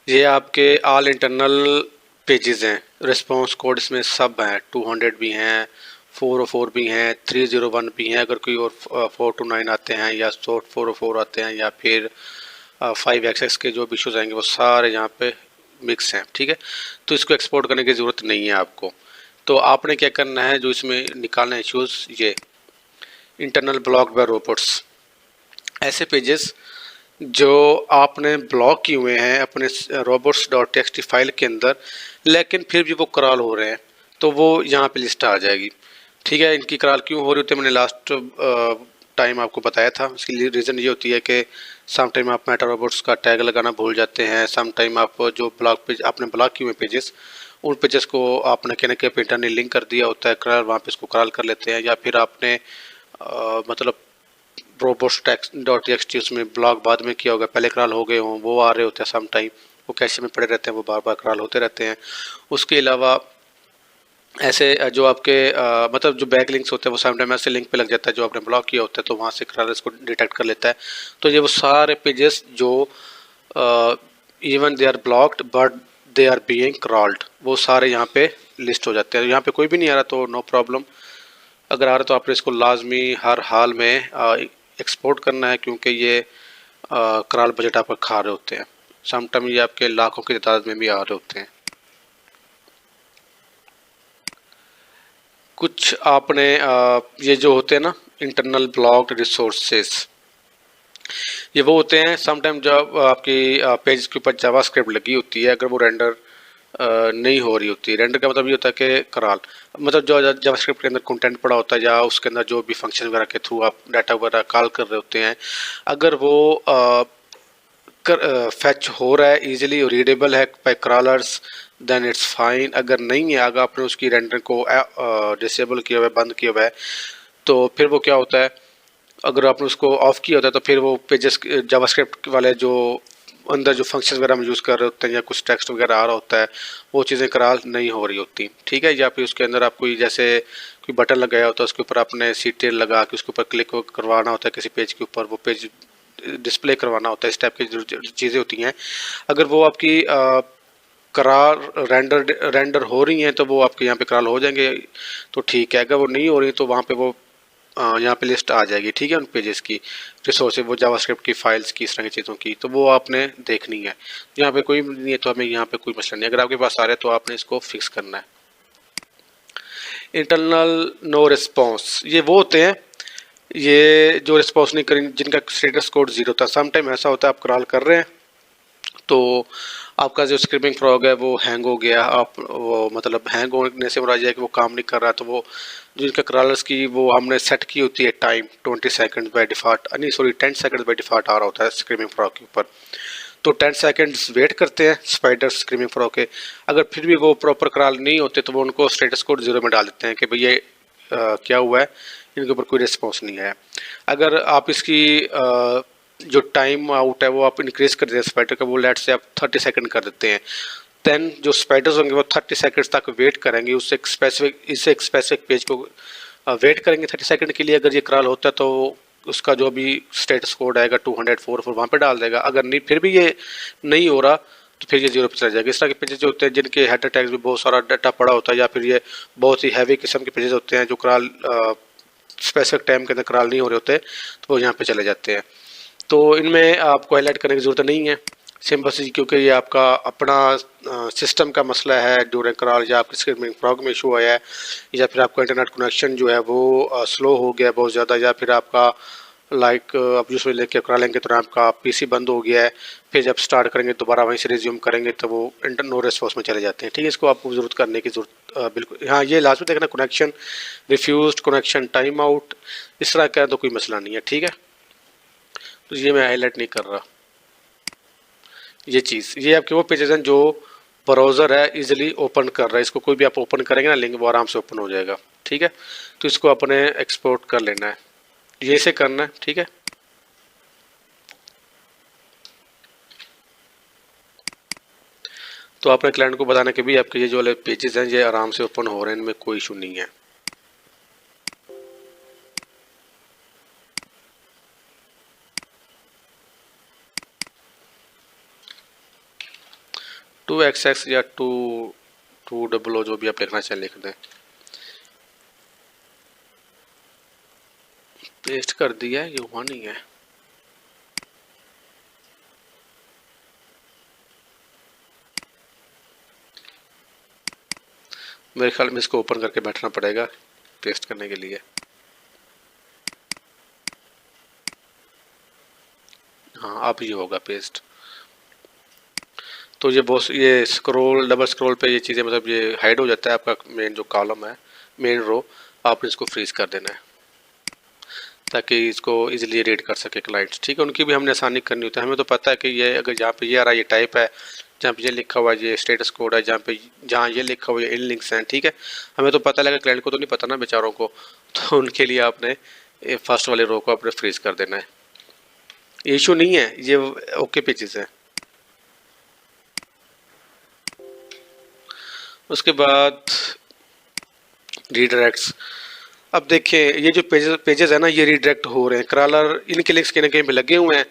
ये आपके ऑल इंटरनल पेजेस हैं। रिस्पॉन्स कोड इसमें सब हैं, 200 भी हैं, 404 भी हैं, 301 भी हैं, अगर कोई और 429 आते हैं या 404 आते हैं या फिर 5xx के जो भी इशूज़ आएंगे वो सारे यहाँ पे मिक्स हैं, ठीक है। तो इसको एक्सपोर्ट करने की ज़रूरत नहीं है आपको। तो आपने क्या करना है, जो इसमें निकालना है इश्यूज़, ये इंटरनल ब्लॉक बाय रोबोट्स, ऐसे पेजेस जो आपने ब्लॉक किए हुए हैं अपने रोबोट्स डॉट टेक्स्ट फाइल के अंदर, लेकिन फिर भी वो क्रॉल हो रहे हैं, तो वो यहाँ पे लिस्ट आ जाएगी, ठीक है। इनकी क्रॉल क्यों हो रही होती है, मैंने लास्ट टाइम आपको बताया था। इसकी रीज़न ये होती है कि सम टाइम आप मेटा रोबोट्स का टैग लगाना भूल जाते हैं, सम टाइम आप जो ब्लॉक पेज आपने ब्लॉक किए हुए पेजेस, उन पेजेस को आपने कहने के पेटर ने लिंक कर दिया होता है, क्रॉल वहाँ पे इसको क्रॉल कर लेते हैं, या फिर आपने मतलब रोबोट्स टेक्स्ट डॉट टीएक्सटी उसमें ब्लॉक बाद में किया होगा, पहले क्रॉल हो गए हों, वो आ रहे होते हैं सम टाइम, वो कैशे में पड़े रहते हैं, वो बार बार क्रॉल होते रहते हैं। उसके अलावा ऐसे जो आपके मतलब जो बैक लिंक्स होते हैं वो सम टाइम ऐसे लिंक पे लग जाता है जो आपने ब्लॉक किया होता है, तो वहाँ से क्रॉल इसको डिटेक्ट कर लेता है। तो ये वो सारे पेजेस जो even they are blocked but they are being crawled, वो सारे यहाँ पे लिस्ट हो जाते हैं। यहाँ पे कोई भी नहीं आ रहा तो नो प्रॉब्लम, अगर आ रहा तो आपने इसको लाजमी हर हाल में एक्सपोर्ट करना है, क्योंकि ये कराल बजट आपका खा रहे होते हैं। समटाइम ये आपके लाखों की तादाद में भी आ रहे होते हैं। कुछ आपने ये जो होते हैं ना इंटरनल ब्लॉक्ड रिसोर्सेस, ये वो होते हैं समटाइम जब आपकी पेज के ऊपर जावास्क्रिप्ट लगी होती है, अगर वो रेंडर नहीं हो रही होती। रेंडर का मतलब ये होता है कि कराल मतलब जो जावास्क्रिप्ट के अंदर कंटेंट पड़ा होता है या उसके अंदर जो भी फंक्शन वगैरह के थ्रू आप डाटा वगैरह कॉल कर रहे होते हैं, अगर वो फैच हो रहा है, इजीली रीडेबल है by crawlers, then it's fine. अगर नहीं है, अगर आपने उसकी रेंडर को डिसेबल किया हुआ है, बंद किया हुआ है, तो फिर वो क्या होता है, अगर आपने उसको ऑफ किया होता है तो फिर वो पेजेस जावास्क्रिप्ट वाले जो अंदर जो फंक्शन वगैरह हम यूज़ कर रहे होते हैं या कुछ टेक्स्ट वगैरह आ रहा होता है, वो चीज़ें कराल नहीं हो रही होती, ठीक है। या फिर उसके अंदर आप कोई जैसे कोई बटन लगाया होता है, उसके ऊपर आपने सीटेल लगा के उसके ऊपर क्लिक करवाना होता है किसी पेज के ऊपर, वो पेज डिस्प्ले करवाना होता है, इस टाइप की जो चीज़ें होती हैं, अगर वो आपकी करार रेंडर हो रही हैं तो वो आपके यहाँ पे कराल हो जाएंगे, तो ठीक है। अगर वो नहीं हो रही तो वहाँ पे वो यहाँ पे लिस्ट आ जाएगी, ठीक है, उन पेजेस की रिसोर्स, वो जावास्क्रिप्ट की फाइल्स की, इस तरह की चीज़ों की, तो वो आपने देखनी है। यहाँ पे कोई नहीं है तो हमें यहाँ पे कोई मसला नहीं, अगर आपके पास आ रहा है तो आपने इसको फिक्स करना है। इंटरनल नो रिस्पॉन्स, ये वो होते हैं ये जो रिस्पॉन्स नहीं करेंगे, जिनका स्टेटस कोड 0 था। सम टाइम ऐसा होता है आप क्रॉल कर रहे हैं तो आपका जो स्क्रीमिंग फ्रॉग है वो हैंग हो गया, आप वो मतलब हैंग होने से मुराद है कि वो काम नहीं कर रहा, तो वो जो इनका क्रॉलर्स की वो हमने सेट की होती है टाइम 20 सेकंड बाय डिफ़ॉल्ट, नहीं सॉरी 10 सेकंड बाय डिफ़ॉल्ट आ रहा होता है स्क्रीमिंग फ्रॉग के ऊपर, तो 10 सेकंड्स वेट करते हैं स्पाइडर स्क्रीमिंग फ्रॉग के। अगर फिर भी वो प्रॉपर क्रॉल नहीं होते तो वो उनको स्टेटस कोड 0 में डाल देते हैं कि भाई ये क्या हुआ है, इनके ऊपर कोई रिस्पॉन्स नहीं है। अगर आप इसकी जो टाइम आउट है वो आप इंक्रीज कर देते हैं स्पाइडर का, वो लेट से आप 30 सेकंड कर देते हैं, देन जो स्पाइडर्स होंगे वो 30 सेकंड्स तक वेट करेंगे, उससे एक स्पेसिफिक पेज को वेट करेंगे 30 सेकंड के लिए। अगर ये क्रॉल होता है तो उसका जो भी स्टेटस कोड आएगा 204 वहाँ पे डाल देगा। अगर नहीं फिर भी ये नहीं हो रहा तो फिर ये 0 पे चला जाएगा। इस तरह के पेजेस जो होते हैं जिनके हेडर टैग्स में बहुत सारा डाटा पड़ा होता है, या फिर ये बहुत ही हैवी किस्म के पेजेस होते हैं जो क्रॉल स्पेसिफिक टाइम के अंदर क्रॉल नहीं हो रहे होते, तो वो यहाँ पे चले जाते हैं। तो इनमें आपको हाईलाइट करने की ज़रूरत नहीं है, सिंपल सी, क्योंकि ये आपका अपना सिस्टम का मसला है ड्यूरिंग क्रॉल, या आपके स्क्रीमिंग फ्रॉग में इशू आया है, या फिर आपका इंटरनेट कनेक्शन जो है वो स्लो हो गया बहुत ज़्यादा, या फिर आपका आप जिसमें लेके क्रॉलिंग के दौरान आपका पीसी बंद हो गया है, फिर जब स्टार्ट करेंगे दोबारा वहीं से रिज्यूम करेंगे तो वो नो रिस्पॉन्स में चले जाते हैं, ठीक है। इसको आपको ज़रूरत करने की ज़रूरत बिल्कुल, हाँ ये लाजमी देखना, connection refuse, connection time out, इस तरह का तो कोई मसला नहीं है, ठीक है। तो ये मैं हाईलाइट नहीं कर रहा, ये चीज़, ये आपके वो पेजेस हैं जो ब्राउज़र है इजीली ओपन कर रहा है, इसको कोई भी आप ओपन करेंगे ना लिंक, वो आराम से ओपन हो जाएगा, ठीक है। तो इसको अपने एक्सपोर्ट कर लेना है, ये से करना है, ठीक है। तो आपने क्लाइंट को बताना कि भी आपके ये जो वाले पेजेस हैं ये आराम से ओपन हो रहे हैं, इनमें कोई इशू नहीं है। टू एक्स एक्स या टू डबल ओ, जो भी आप लिखना चाहें लिख दें। पेस्ट कर दिया है, ये हुआ नहीं है। मेरे ख्याल में इसको ओपन करके बैठना पड़ेगा पेस्ट करने के लिए। हाँ अब ये होगा पेस्ट। तो ये बहुत ये स्क्रॉल डबल स्क्रॉल पे ये चीज़ें मतलब ये हाइड हो जाता है आपका मेन जो कॉलम है, मेन रो। आपने इसको फ्रीज कर देना है ताकि इसको इजीली रीड कर सके क्लाइंट्स, ठीक है। उनकी भी हमने आसानी करनी होती है। हमें तो पता है कि ये अगर जहाँ पे ये आ रहा है ये टाइप है, जहाँ पे ये लिखा हुआ है ये स्टेटस कोड है, जहाँ ये लिखा हुआ है इन लिंक्स हैं, ठीक है। हमें तो पता लगा, क्लाइंट को तो नहीं पता ना बेचारों को। तो उनके लिए आपने फर्स्ट वाले रो को आपने फ्रीज कर देना है। ये इशू नहीं है, ये ओके पेजेस है। उसके बाद रीडायरेक्ट्स। अब देखिए ये जो पेजेस है ना ये रीडायरेक्ट हो रहे हैं, क्रॉलर इनके लिंक्स कहीं ना कहीं पे लगे हुए हैं।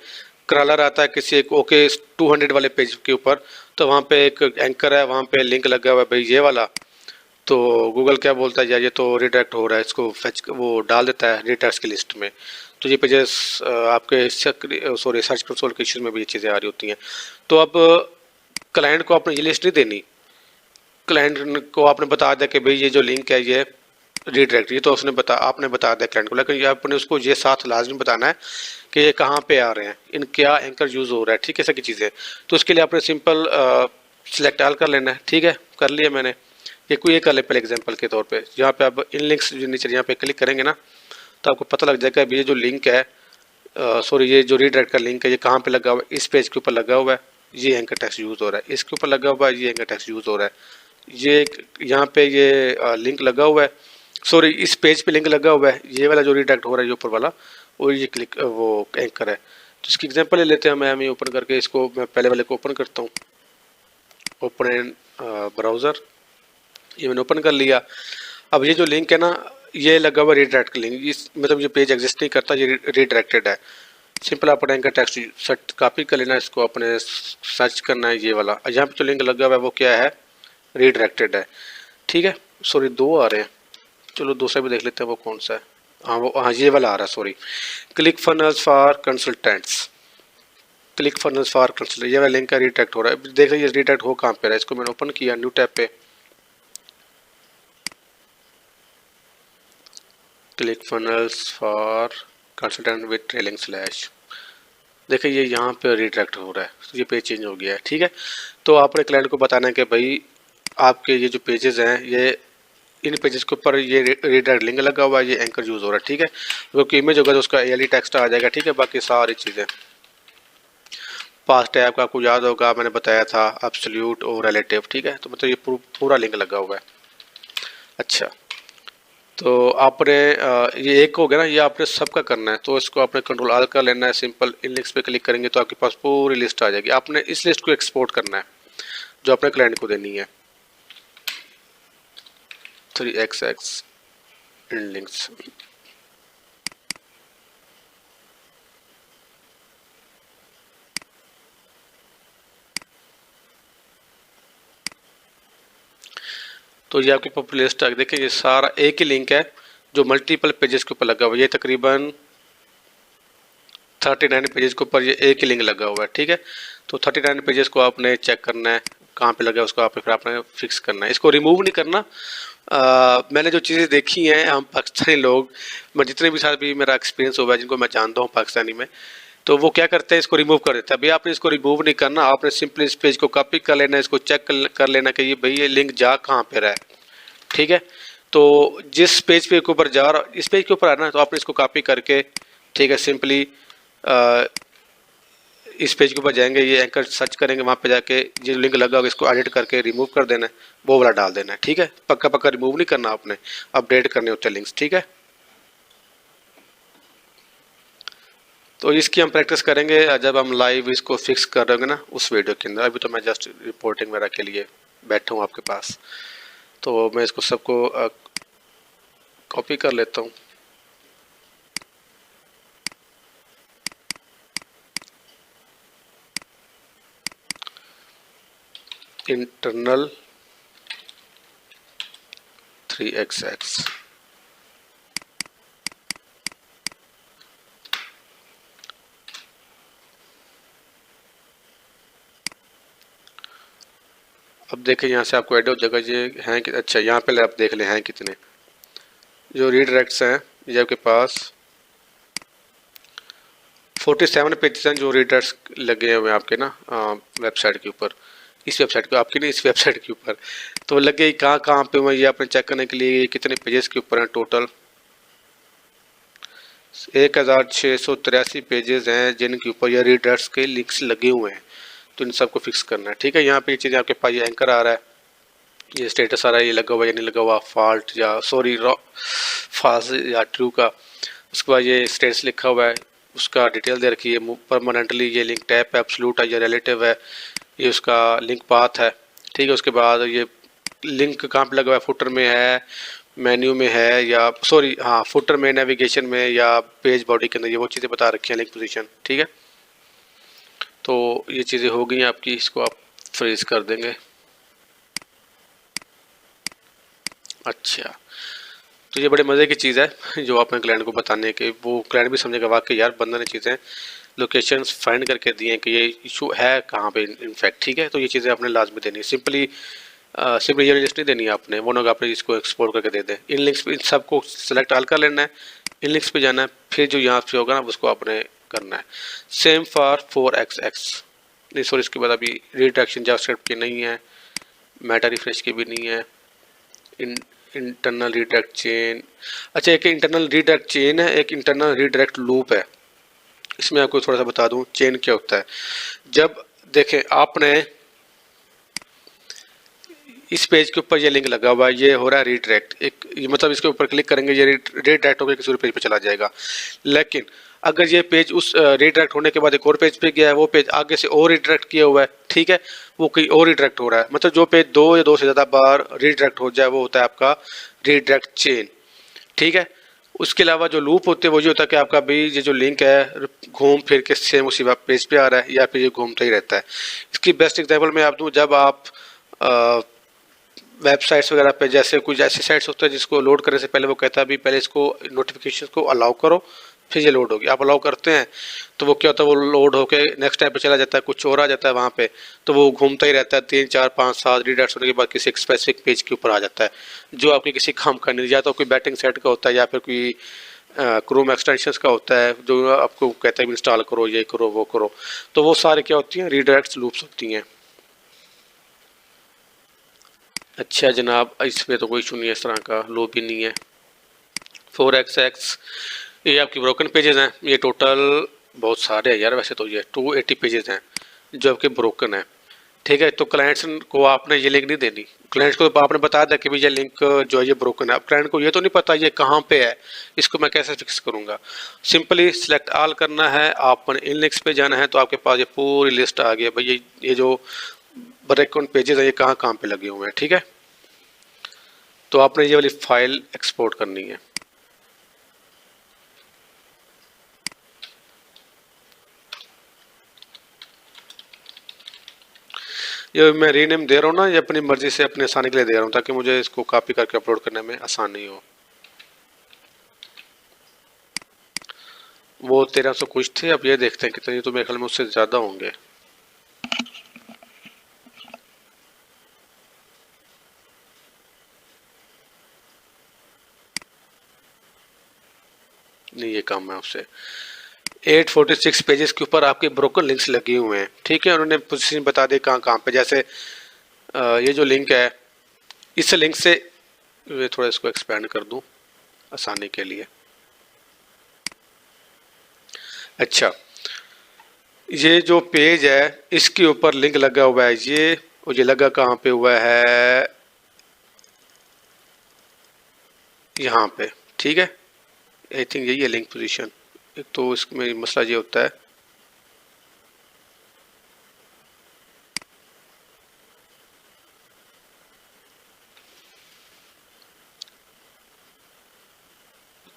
क्रॉलर आता है किसी एक ओके 200 वाले पेज के ऊपर, तो वहाँ पे एक एंकर है, वहाँ पे लिंक लगा हुआ है भाई ये वाला। तो गूगल क्या बोलता है यार ये तो रिडायरेक्ट हो रहा है, इसको फेच वो डाल देता है रिडायरेक्ट्स की लिस्ट में। तो ये पेजेस आपके सर्च कंसोल के इश्यूज में भी ये चीज़ें आ रही होती हैं। तो अब क्लाइंट को आपने ये लिस्ट नहीं देनी, क्लाइंट को आपने बता दिया कि भाई ये जो लिंक है ये रीडायरेक्ट, ये तो उसने आपने बता दिया क्लाइंट को, लेकिन ये आपने उसको ये साथ लाजमी बताना है कि ये कहाँ पे आ रहे हैं, इन क्या एंकर यूज़ हो रहा है, ठीक है, ऐसा की चीज़ें। तो उसके लिए आपने सिंपल सिलेक्ट ऑल कर लेना है, ठीक है, कर लिया मैंने। ये कोई एक कर ले पहले एग्जांपल के तौर पे, जहाँ पे आप इन लिंक्स जो नीचे यहाँ पे क्लिक करेंगे ना तो आपको पता लग जाएगा अभी ये जो लिंक है सॉरी ये जो रीडायरेक्ट का लिंक है ये कहाँ पे लगा हुआ है, इस पेज के ऊपर लगा हुआ है, ये एंकर टेक्स्ट यूज़ हो रहा है, इसके ऊपर लगा हुआ है, ये एंकर टेक्स्ट यूज़ हो रहा है, ये यहाँ पे ये लिंक लगा हुआ है, सॉरी इस पेज पे लिंक लगा हुआ है, ये वाला जो रीडायरेक्ट हो रहा है ये ऊपर वाला, और ये क्लिक वो एंकर है। तो इसकी एग्जांपल ले लेते हैं, मैं ओपन करके इसको मैं पहले वाले को ओपन करता हूँ, ओपन इन ब्राउज़र, ये मैंने ओपन कर लिया। अब ये जो लिंक है ना ये लगा हुआ रीडायरेक्ट का लिंक, इस मतलब ये पेज एग्जिस्ट नहीं करता, ये रीडायरेक्टेड है। सिंपल अपने एंकर टेक्स्ट सर्च कॉपी कर लेना, इसको अपने सर्च करना है ये वाला, यहाँ पे जो लिंक लगा हुआ है वो क्या है, रीडायरेक्टेड है, ठीक है। सॉरी दो आ रहे हैं, चलो दूसरा भी देख लेते हैं वो कौन सा है। हाँ वो हाँ ये वाला आ रहा है, sorry click funnels for consultants, click funnels for consultant, ये वाला लिंक का रीडायरेक्ट हो रहा है। देख लीजिए रीडायरेक्ट हो कहाँ पे रहा है, इसको मैंने ओपन किया न्यू टैब पे, click funnels for consultant with trailing slash, देखिए ये यहाँ पे रीडायरेक्ट हो रहा है, तो ये पेज चेंज हो गया है, ठीक है। तो आपने क्लाइंट को बताना है कि भाई आपके ये जो पेजेस हैं ये इन पेजेस के ऊपर ये रीडायरेक्ट लिंक लगा हुआ है, ये एंकर यूज़ हो रहा है, ठीक है। क्योंकि इमेज होगा तो उसका एली टेक्स्ट आ जाएगा, ठीक है। बाकी सारी चीज़ें पास्ट टैब का आपको याद होगा मैंने बताया था, एब्सोल्यूट और रिलेटिव, ठीक है। तो मतलब ये पूरा लिंक लगा हुआ है। अच्छा तो आपने ये एक हो गया ना, ये आपने सबका करना है, तो इसको आपने कंट्रोल आल कर लेना है, सिंपल इन लिंक्स पे क्लिक करेंगे तो आपके पास पूरी लिस्ट आ जाएगी। आपने इस लिस्ट को एक्सपोर्ट करना है जो अपने क्लाइंट को देनी है, 3xx इन लिंक्स। तो ये आपकी पॉपुलर लिस्ट है, देखिए ये सारा एक ही लिंक है जो मल्टीपल पेजेस के ऊपर लगा हुआ है, ये तकरीबन 39 पेजेस के ऊपर ये एक ही लिंक लगा हुआ है, ठीक है। तो 39 पेजेस को आपने चेक करना है कहाँ पे लगा है, उसको आपने फिर आपने फिक्स करना है, इसको रिमूव नहीं करना। मैंने जो चीज़ें देखी हैं हम पाकिस्तानी लोग, मैं जितने भी साथ भी मेरा एक्सपीरियंस हुआ है जिनको मैं जानता हूँ पाकिस्तानी में, तो वो क्या करते हैं इसको रिमूव कर देता है। भैया आपने इसको रिमूव नहीं करना, आपने सिंपली इस पेज को कॉपी कर लेना, इसको चेक कर लेना कि ये भाई ये लिंक जा कहाँ पे रहा है, ठीक है। तो जिस पेज पे के ऊपर जा रहा, इस पेज के ऊपर आना है तो आपने इसको कॉपी करके, ठीक है, सिंपली इस पेज के ऊपर जाएंगे, ये एंकर सर्च करेंगे, वहाँ पे जाके जो लिंक लगा होगा इसको एडिट करके रिमूव कर देना है, वो वाला डाल देना है, ठीक है। पक्का पक्का रिमूव नहीं करना, आपने अपडेट करने होते हैं लिंक्स, ठीक है। तो इसकी हम प्रैक्टिस करेंगे जब हम लाइव इसको फिक्स कर रहे होंगे ना उस वीडियो के अंदर। अभी तो मैं जस्ट रिपोर्टिंग वगैरह के लिए बैठा हूँ आपके पास, तो मैं इसको सबको कॉपी कर लेता हूँ। इंटरनल 3xx, अब देखें यहाँ से आपको आइडिया हो जाएगा ये हैं कि अच्छा यहाँ पहले आप देख लें हैं कितने जो रीडायरेक्ट्स हैं। ये आपके पास 47 पेजेस हैं जो रीडायरेक्ट्स लगे हुए हैं आपके ना वेबसाइट के ऊपर, इस वेबसाइट पे आपकी नहीं, इस वेबसाइट के ऊपर तो लगे कहाँ कहाँ पे हुए ये आपने चेक करने के लिए कितने पेजेस के ऊपर हैं। टोटल 1683 पेजेस हैं जिनके ऊपर ये रीडायरेक्ट्स के लिंक्स लगे हुए हैं, तो इन सबको फिक्स करना है। ठीक है, यहाँ पे ये चीज़ें आपके पास ये एंकर आ रहा है, ये स्टेटस आ रहा है, ये लगा हुआ या नहीं लगा हुआ, फॉल्ट या सॉरी फॉल्स या ट्रू का। उसके बाद ये स्टेटस लिखा हुआ है, उसका डिटेल दे रखी है, परमानेंटली ये लिंक टैप है, एब्सोल्यूट है या रिलेटिव है, ये उसका लिंक पाथ है। ठीक है, उसके बाद ये लिंक कहाँ पे लगा हुआ है, फुटर में है, मेन्यू में है या सॉरी हाँ फुटर में, नेविगेशन में या पेज बॉडी के अंदर, ये वो चीज़ें बता रखी हैं लिंक पोजीशन। ठीक है, तो ये चीज़ें हो गई आपकी, इसको आप फ्रीज कर देंगे। अच्छा, तो ये बड़े मज़े की चीज़ है जो आपने क्लाइंट को बताने के, वो क्लाइंट भी समझेगा वाकई यार बंदा ने चीज़ें लोकेशंस फाइंड करके दिए हैं कि ये इशू है कहाँ पे इनफैक्ट। ठीक है, तो ये चीज़ें आपने लाजमी देनी है, सिंपली ये लिस्ट नहीं देनी है आपने, वो लोग आपने इसको एक्सपोर्ट करके दे दें। इन लिंक्स पे इन सबको सेलेक्ट आल कर लेना है, इन लिंक्स पे जाना है, फिर जो यहाँ पे होगा ना उसको आपने करना है। सेम फॉर 4xx नहीं सॉरी, इसके बाद अभी रीडायरेक्शन जावास्क्रिप्ट की नहीं है, मेटा रिफ्रेश की भी नहीं है, इंटरनल रीडायरेक्ट चेन। अच्छा, एक इंटरनल रीडायरेक्ट चेन है, एक इंटरनल रीडायरेक्ट लूप है। इसमें आपको थोड़ा सा बता दूं चेन क्या होता है। जब देखें आपने इस पेज के ऊपर ये लिंक लगा हुआ है, ये हो रहा है रीडायरेक्ट, एक ये मतलब इसके ऊपर क्लिक करेंगे ये रीडायरेक्ट होकर किसी और पेज पे चला जाएगा। लेकिन अगर ये पेज उस रीडायरेक्ट होने के बाद एक और पेज पे गया है, वो पेज आगे से और रीडायरेक्ट किया हुआ है, ठीक है, वो कहीं और रीडायरेक्ट हो रहा है, मतलब जो पेज दो या दो से ज़्यादा बार रीडायरेक्ट हो जाए वो होता है आपका रीडायरेक्ट चेन। ठीक है, उसके अलावा जो लूप होते हैं वो ये होता है कि आपका भी ये जो लिंक है घूम फिर के सेम उसी पेज पे आ रहा है या फिर ये घूमता ही रहता है। इसकी बेस्ट एग्जांपल मैं आप दूं, जब आप वेबसाइट्स वगैरह पे जैसे कुछ ऐसे साइट्स होते हैं जिसको लोड करने से पहले वो कहता है अभी पहले इसको नोटिफिकेशन को अलाउ करो फिर ये लोड होगी। आप अलाउ करते हैं तो वो क्या होता है, वो लोड होके नेक्स्ट टाइम पे चला जाता है, कुछ और आ जाता है वहाँ पे, तो वो घूमता ही रहता है, 3 4 5 7 रीडायरेक्ट होने के बाद किसी एक स्पेसिफिक पेज के ऊपर आ जाता है जो आपके किसी काम का नहीं, या तो कोई बैटिंग सेट का होता है या फिर कोई क्रोम एक्सटेंशंस का होता है जो आपको कहता है इंस्टॉल करो, ये करो वो करो, तो वो सारे क्या होती हैं रीडायरेक्ट लूप्स होती हैं। अच्छा जनाब, इसमें तो कोई इशू नहीं है, इस तरह का लूप भी नहीं है। 4xx ये आपकी ब्रोकन पेजेस हैं, ये टोटल बहुत सारे हैं यार, वैसे तो ये 280 पेजेस हैं जो आपके ब्रोकन है। ठीक है, तो क्लाइंट्स को आपने ये लिंक नहीं देनी, क्लाइंट्स को तो आपने बता दिया कि भाई ये लिंक जो है ये ब्रोकन है। अब क्लाइंट को ये तो नहीं पता ये कहाँ पे है, इसको मैं कैसे फिक्स करूँगा। सिंपली सिलेक्ट ऑल करना है, आपने इन लिंक्स पे जाना है तो आपके पास ये पूरी लिस्ट आ गई है भाई ये जो ब्रोकन पेजेस हैं ये कहाँ कहाँ पे लगे हुए हैं। ठीक है, तो आपने ये वाली फाइल एक्सपोर्ट करनी है। ये मैं रीनेम दे रहा हूँ ना, ये अपनी मर्जी से अपने आसानी के लिए दे रहा हूँ ताकि मुझे इसको कॉपी करके अपलोड करने में आसानी हो। वो 1300 कुछ थे, अब ये देखते हैं कितने, तो मेरे ख्याल में उससे ज़्यादा होंगे। नहीं ये कम है उससे। 846 पेजेस के ऊपर आपके ब्रोकन लिंक्स लगे हुए हैं। ठीक है, उन्होंने पोजीशन बता दी कहाँ कहाँ पे, जैसे ये जो लिंक है इस लिंक से, मैं थोड़ा इसको एक्सपेंड कर दूं आसानी के लिए। अच्छा, ये जो पेज है इसके ऊपर लिंक लगा हुआ है, ये लगा कहाँ पे हुआ है, यहाँ पे। ठीक है, आई थिंक यही है लिंक पोजीशन। एक तो इसमें मसला ये होता है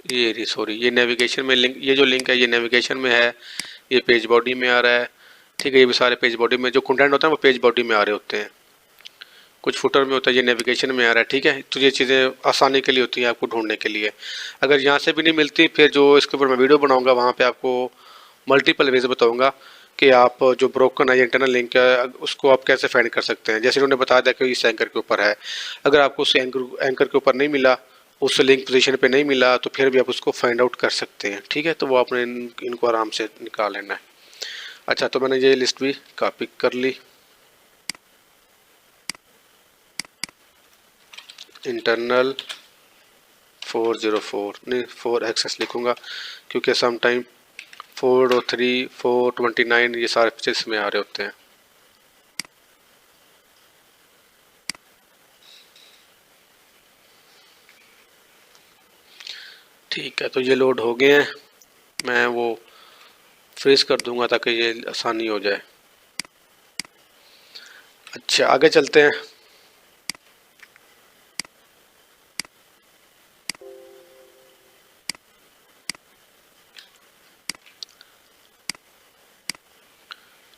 ये सॉरी ये नेविगेशन में लिंक, ये जो लिंक है ये नेविगेशन में है, ये पेज बॉडी में आ रहा है। ठीक है, ये भी सारे पेज बॉडी में जो कंटेंट होता है वो पेज बॉडी में आ रहे होते हैं, कुछ फुटर में होता है, ये नेविगेशन में आ रहा है। ठीक है, तो ये चीज़ें आसानी के लिए होती हैं आपको ढूंढने के लिए। अगर यहाँ से भी नहीं मिलती फिर जो इसके ऊपर मैं वीडियो बनाऊंगा वहाँ पे आपको मल्टीपल वेज बताऊंगा कि आप जो ब्रोकन है या इंटरनल लिंक है उसको आप कैसे फाइंड कर सकते हैं। जैसे उन्होंने बताया था कि इस एंकर के ऊपर है, अगर आपको उस एंकर के ऊपर नहीं मिला, उस लिंक पोजीशन पे नहीं मिला, तो फिर भी आप उसको फाइंड आउट कर सकते हैं। ठीक है, तो वो आपने इनको आराम से निकाल लेना है। अच्छा, तो मैंने ये लिस्ट भी कॉपी कर ली। इंटरनल 404 नहीं 4 एक्सेस लिखूंगा, क्योंकि सम टाइम 403 429 ये सारे पिक्चर्स में आ रहे होते हैं। ठीक है, तो ये लोड हो गए हैं, मैं वो फ्रीज कर दूंगा ताकि ये आसानी हो जाए। अच्छा, आगे चलते हैं।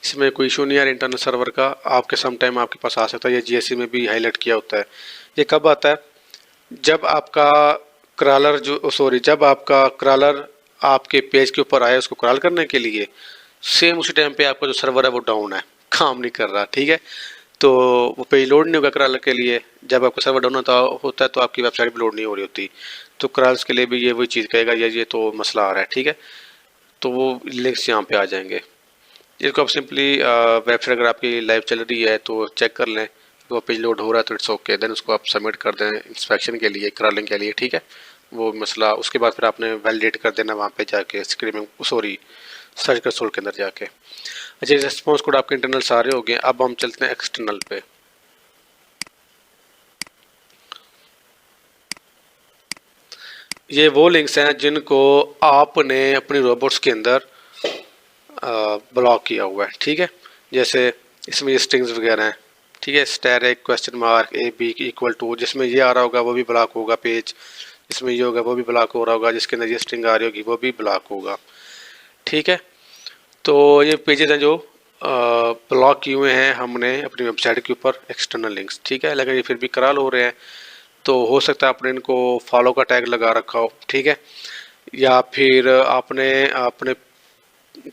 इसमें कोई इशू नहीं है इंटरनल सर्वर का, आपके सम टाइम आपके पास आ सकता है। ये जीएससी में भी हाईलाइट किया होता है। ये कब आता है? जब आपका क्रॉलर जब आपका क्रॉलर आपके पेज के ऊपर आए उसको क्रॉल करने के लिए, सेम उसी टाइम पे आपका जो सर्वर है वो डाउन है, काम नहीं कर रहा। ठीक है, तो वो पेज लोड नहीं होगा क्रॉलर के लिए। जब आपका सर्वर डाउन होता है तो आपकी वेबसाइट भी लोड नहीं हो रही होती। तो क्रॉल्स के लिए भी ये वही चीज़ कहेगा, ये तो मसला आ रहा है। ठीक है, तो वो लिंक्स यहाँ पे आ जाएंगे। इसको आप सिंपली वेबसाइट अगर आपकी लाइव चल रही है तो चेक कर लें, वो पेज लोड हो रहा है तो इट्स ओके, देन उसको आप सबमिट कर दें इंस्पेक्शन के लिए, क्रॉलिंग के लिए। ठीक है, वो मसला उसके बाद फिर आपने वैलिडेट कर देना वहाँ पे जाके स्क्रीमिंग सर्च कंसोल के अंदर जाके। अच्छा, रिस्पॉन्स कोड आपके इंटरनल सारे हो गए। अब हम चलते हैं एक्सटर्नल पे। ये वो लिंक्स हैं जिनको आपने अपनी रोबोट्स के अंदर ब्लॉक किया हुआ है। ठीक है, जैसे इसमें ये स्ट्रिंग्स वगैरह हैं। ठीक है, asterisk question mark A B equal to, जिसमें ये आ रहा होगा वो भी ब्लॉक होगा पेज, जिसमें ये होगा वो भी ब्लॉक हो रहा होगा, जिसके अंदर ये स्ट्रिंग आ रही होगी वो भी ब्लॉक होगा। ठीक है, तो ये पेजेस हैं जो ब्लॉक किए हुए हैं हमने अपनी वेबसाइट के ऊपर एक्सटर्नल लिंक्स। ठीक है, लेकिन ये फिर भी क्रॉल हो रहे हैं, तो हो सकता है आपने इनको फॉलो का टैग लगा रखा हो। ठीक है, या फिर आपने अपने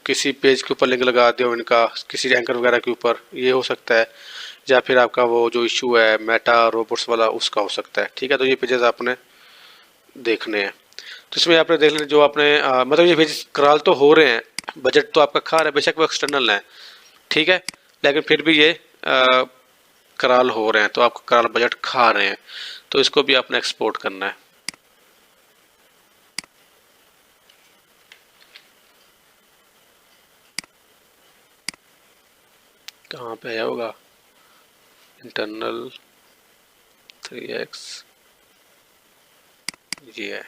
किसी पेज के ऊपर लिंक लगा दिया हो इनका, किसी एंकर वगैरह के ऊपर, ये हो सकता है। या फिर आपका वो जो इशू है मेटा रोबोट्स वाला उसका हो सकता है। ठीक है, तो ये पेजेस आपने देखने हैं। तो इसमें आपने देख लें जो आपने मतलब ये पेज क्रॉल तो हो रहे हैं, बजट तो आपका खा रहा है, बेशक वो एक्सटर्नल है। ठीक है, लेकिन फिर भी ये क्रॉल हो रहे हैं तो आपका क्रॉल बजट खा रहे हैं, तो इसको भी आपने एक्सपोर्ट करना है। कहाँ पे है होगा? इंटरनल 3x, ये है।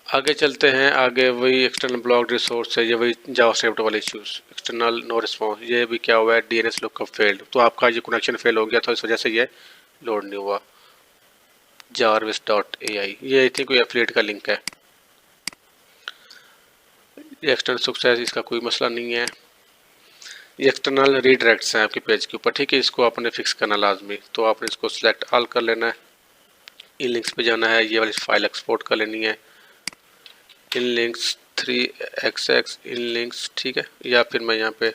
आगे चलते हैं। आगे वही एक्सटर्नल ब्लॉक रिसोर्स है, ये वही जावास्क्रिप्ट वाले इश्यूज। एक्सटर्नल नो रिस्पॉन्स, ये भी क्या हुआ है, डीएनएस लुकअप फेल्ड, तो आपका ये कनेक्शन फेल हो गया था, इस वजह से ये लोड नहीं हुआ। jarvis.ai, ये आई थिंक कोई एफिलिएट का लिंक है। ये एक्सटर्नल सक्सेस, इसका कोई मसला नहीं है। ये एक्सटर्नल रीडायरेक्ट्स हैं आपके पेज के ऊपर। ठीक है, इसको आपने फिक्स करना लाजमी, तो आपने इसको सिलेक्ट ऑल कर लेना है। इन लिंक्स पे जाना है, ये वाली फाइल एक्सपोर्ट कर लेनी है, इन लिंक्स 3xx इन लिंक्स। ठीक है, या फिर मैं यहाँ पे,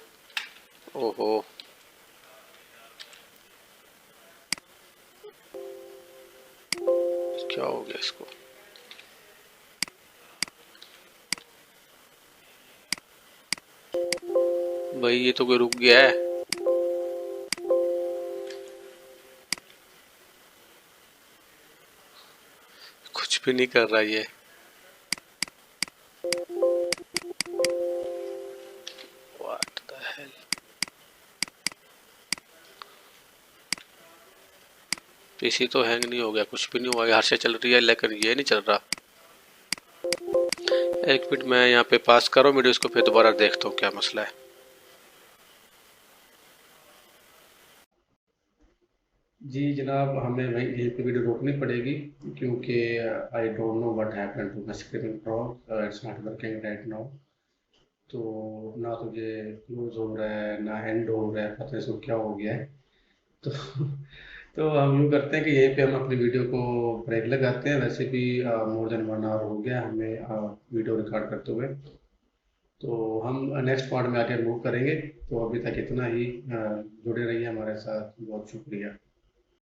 ओहो क्या हो गया इसको, भाई ये तो कोई रुक गया है। कुछ भी नहीं कर रहा ये। व्हाट द हेल, पीसी तो हैंग नहीं हो गया, कुछ भी नहीं हुआ, हर से चल रही है लेकिन ये नहीं चल रहा। एक मिनट, मैं यहाँ पे पास करो वीडियो, इसको फिर दोबारा देखता हूँ क्या मसला है। जी जनाब, हमें वहीं यहीं पे वीडियो रोकनी पड़ेगी क्योंकि I don't know what happened to my Screaming Frog, it's not working right now. तो ना तो ये क्लोज हो रहा है ना एंड हो रहा है, पता नहीं इसको क्या हो गया है। तो तो हम यूँ करते हैं कि यहीं पे हम अपनी वीडियो को ब्रेक लगाते हैं। वैसे भी मोर देन 1 आवर हो गया हमें वीडियो रिकॉर्ड करते हुए। तो हम नेक्स्ट पार्ट में आके मूव करेंगे। तो अभी तक इतना ही। जुड़े रहिए हमारे साथ। बहुत शुक्रिया।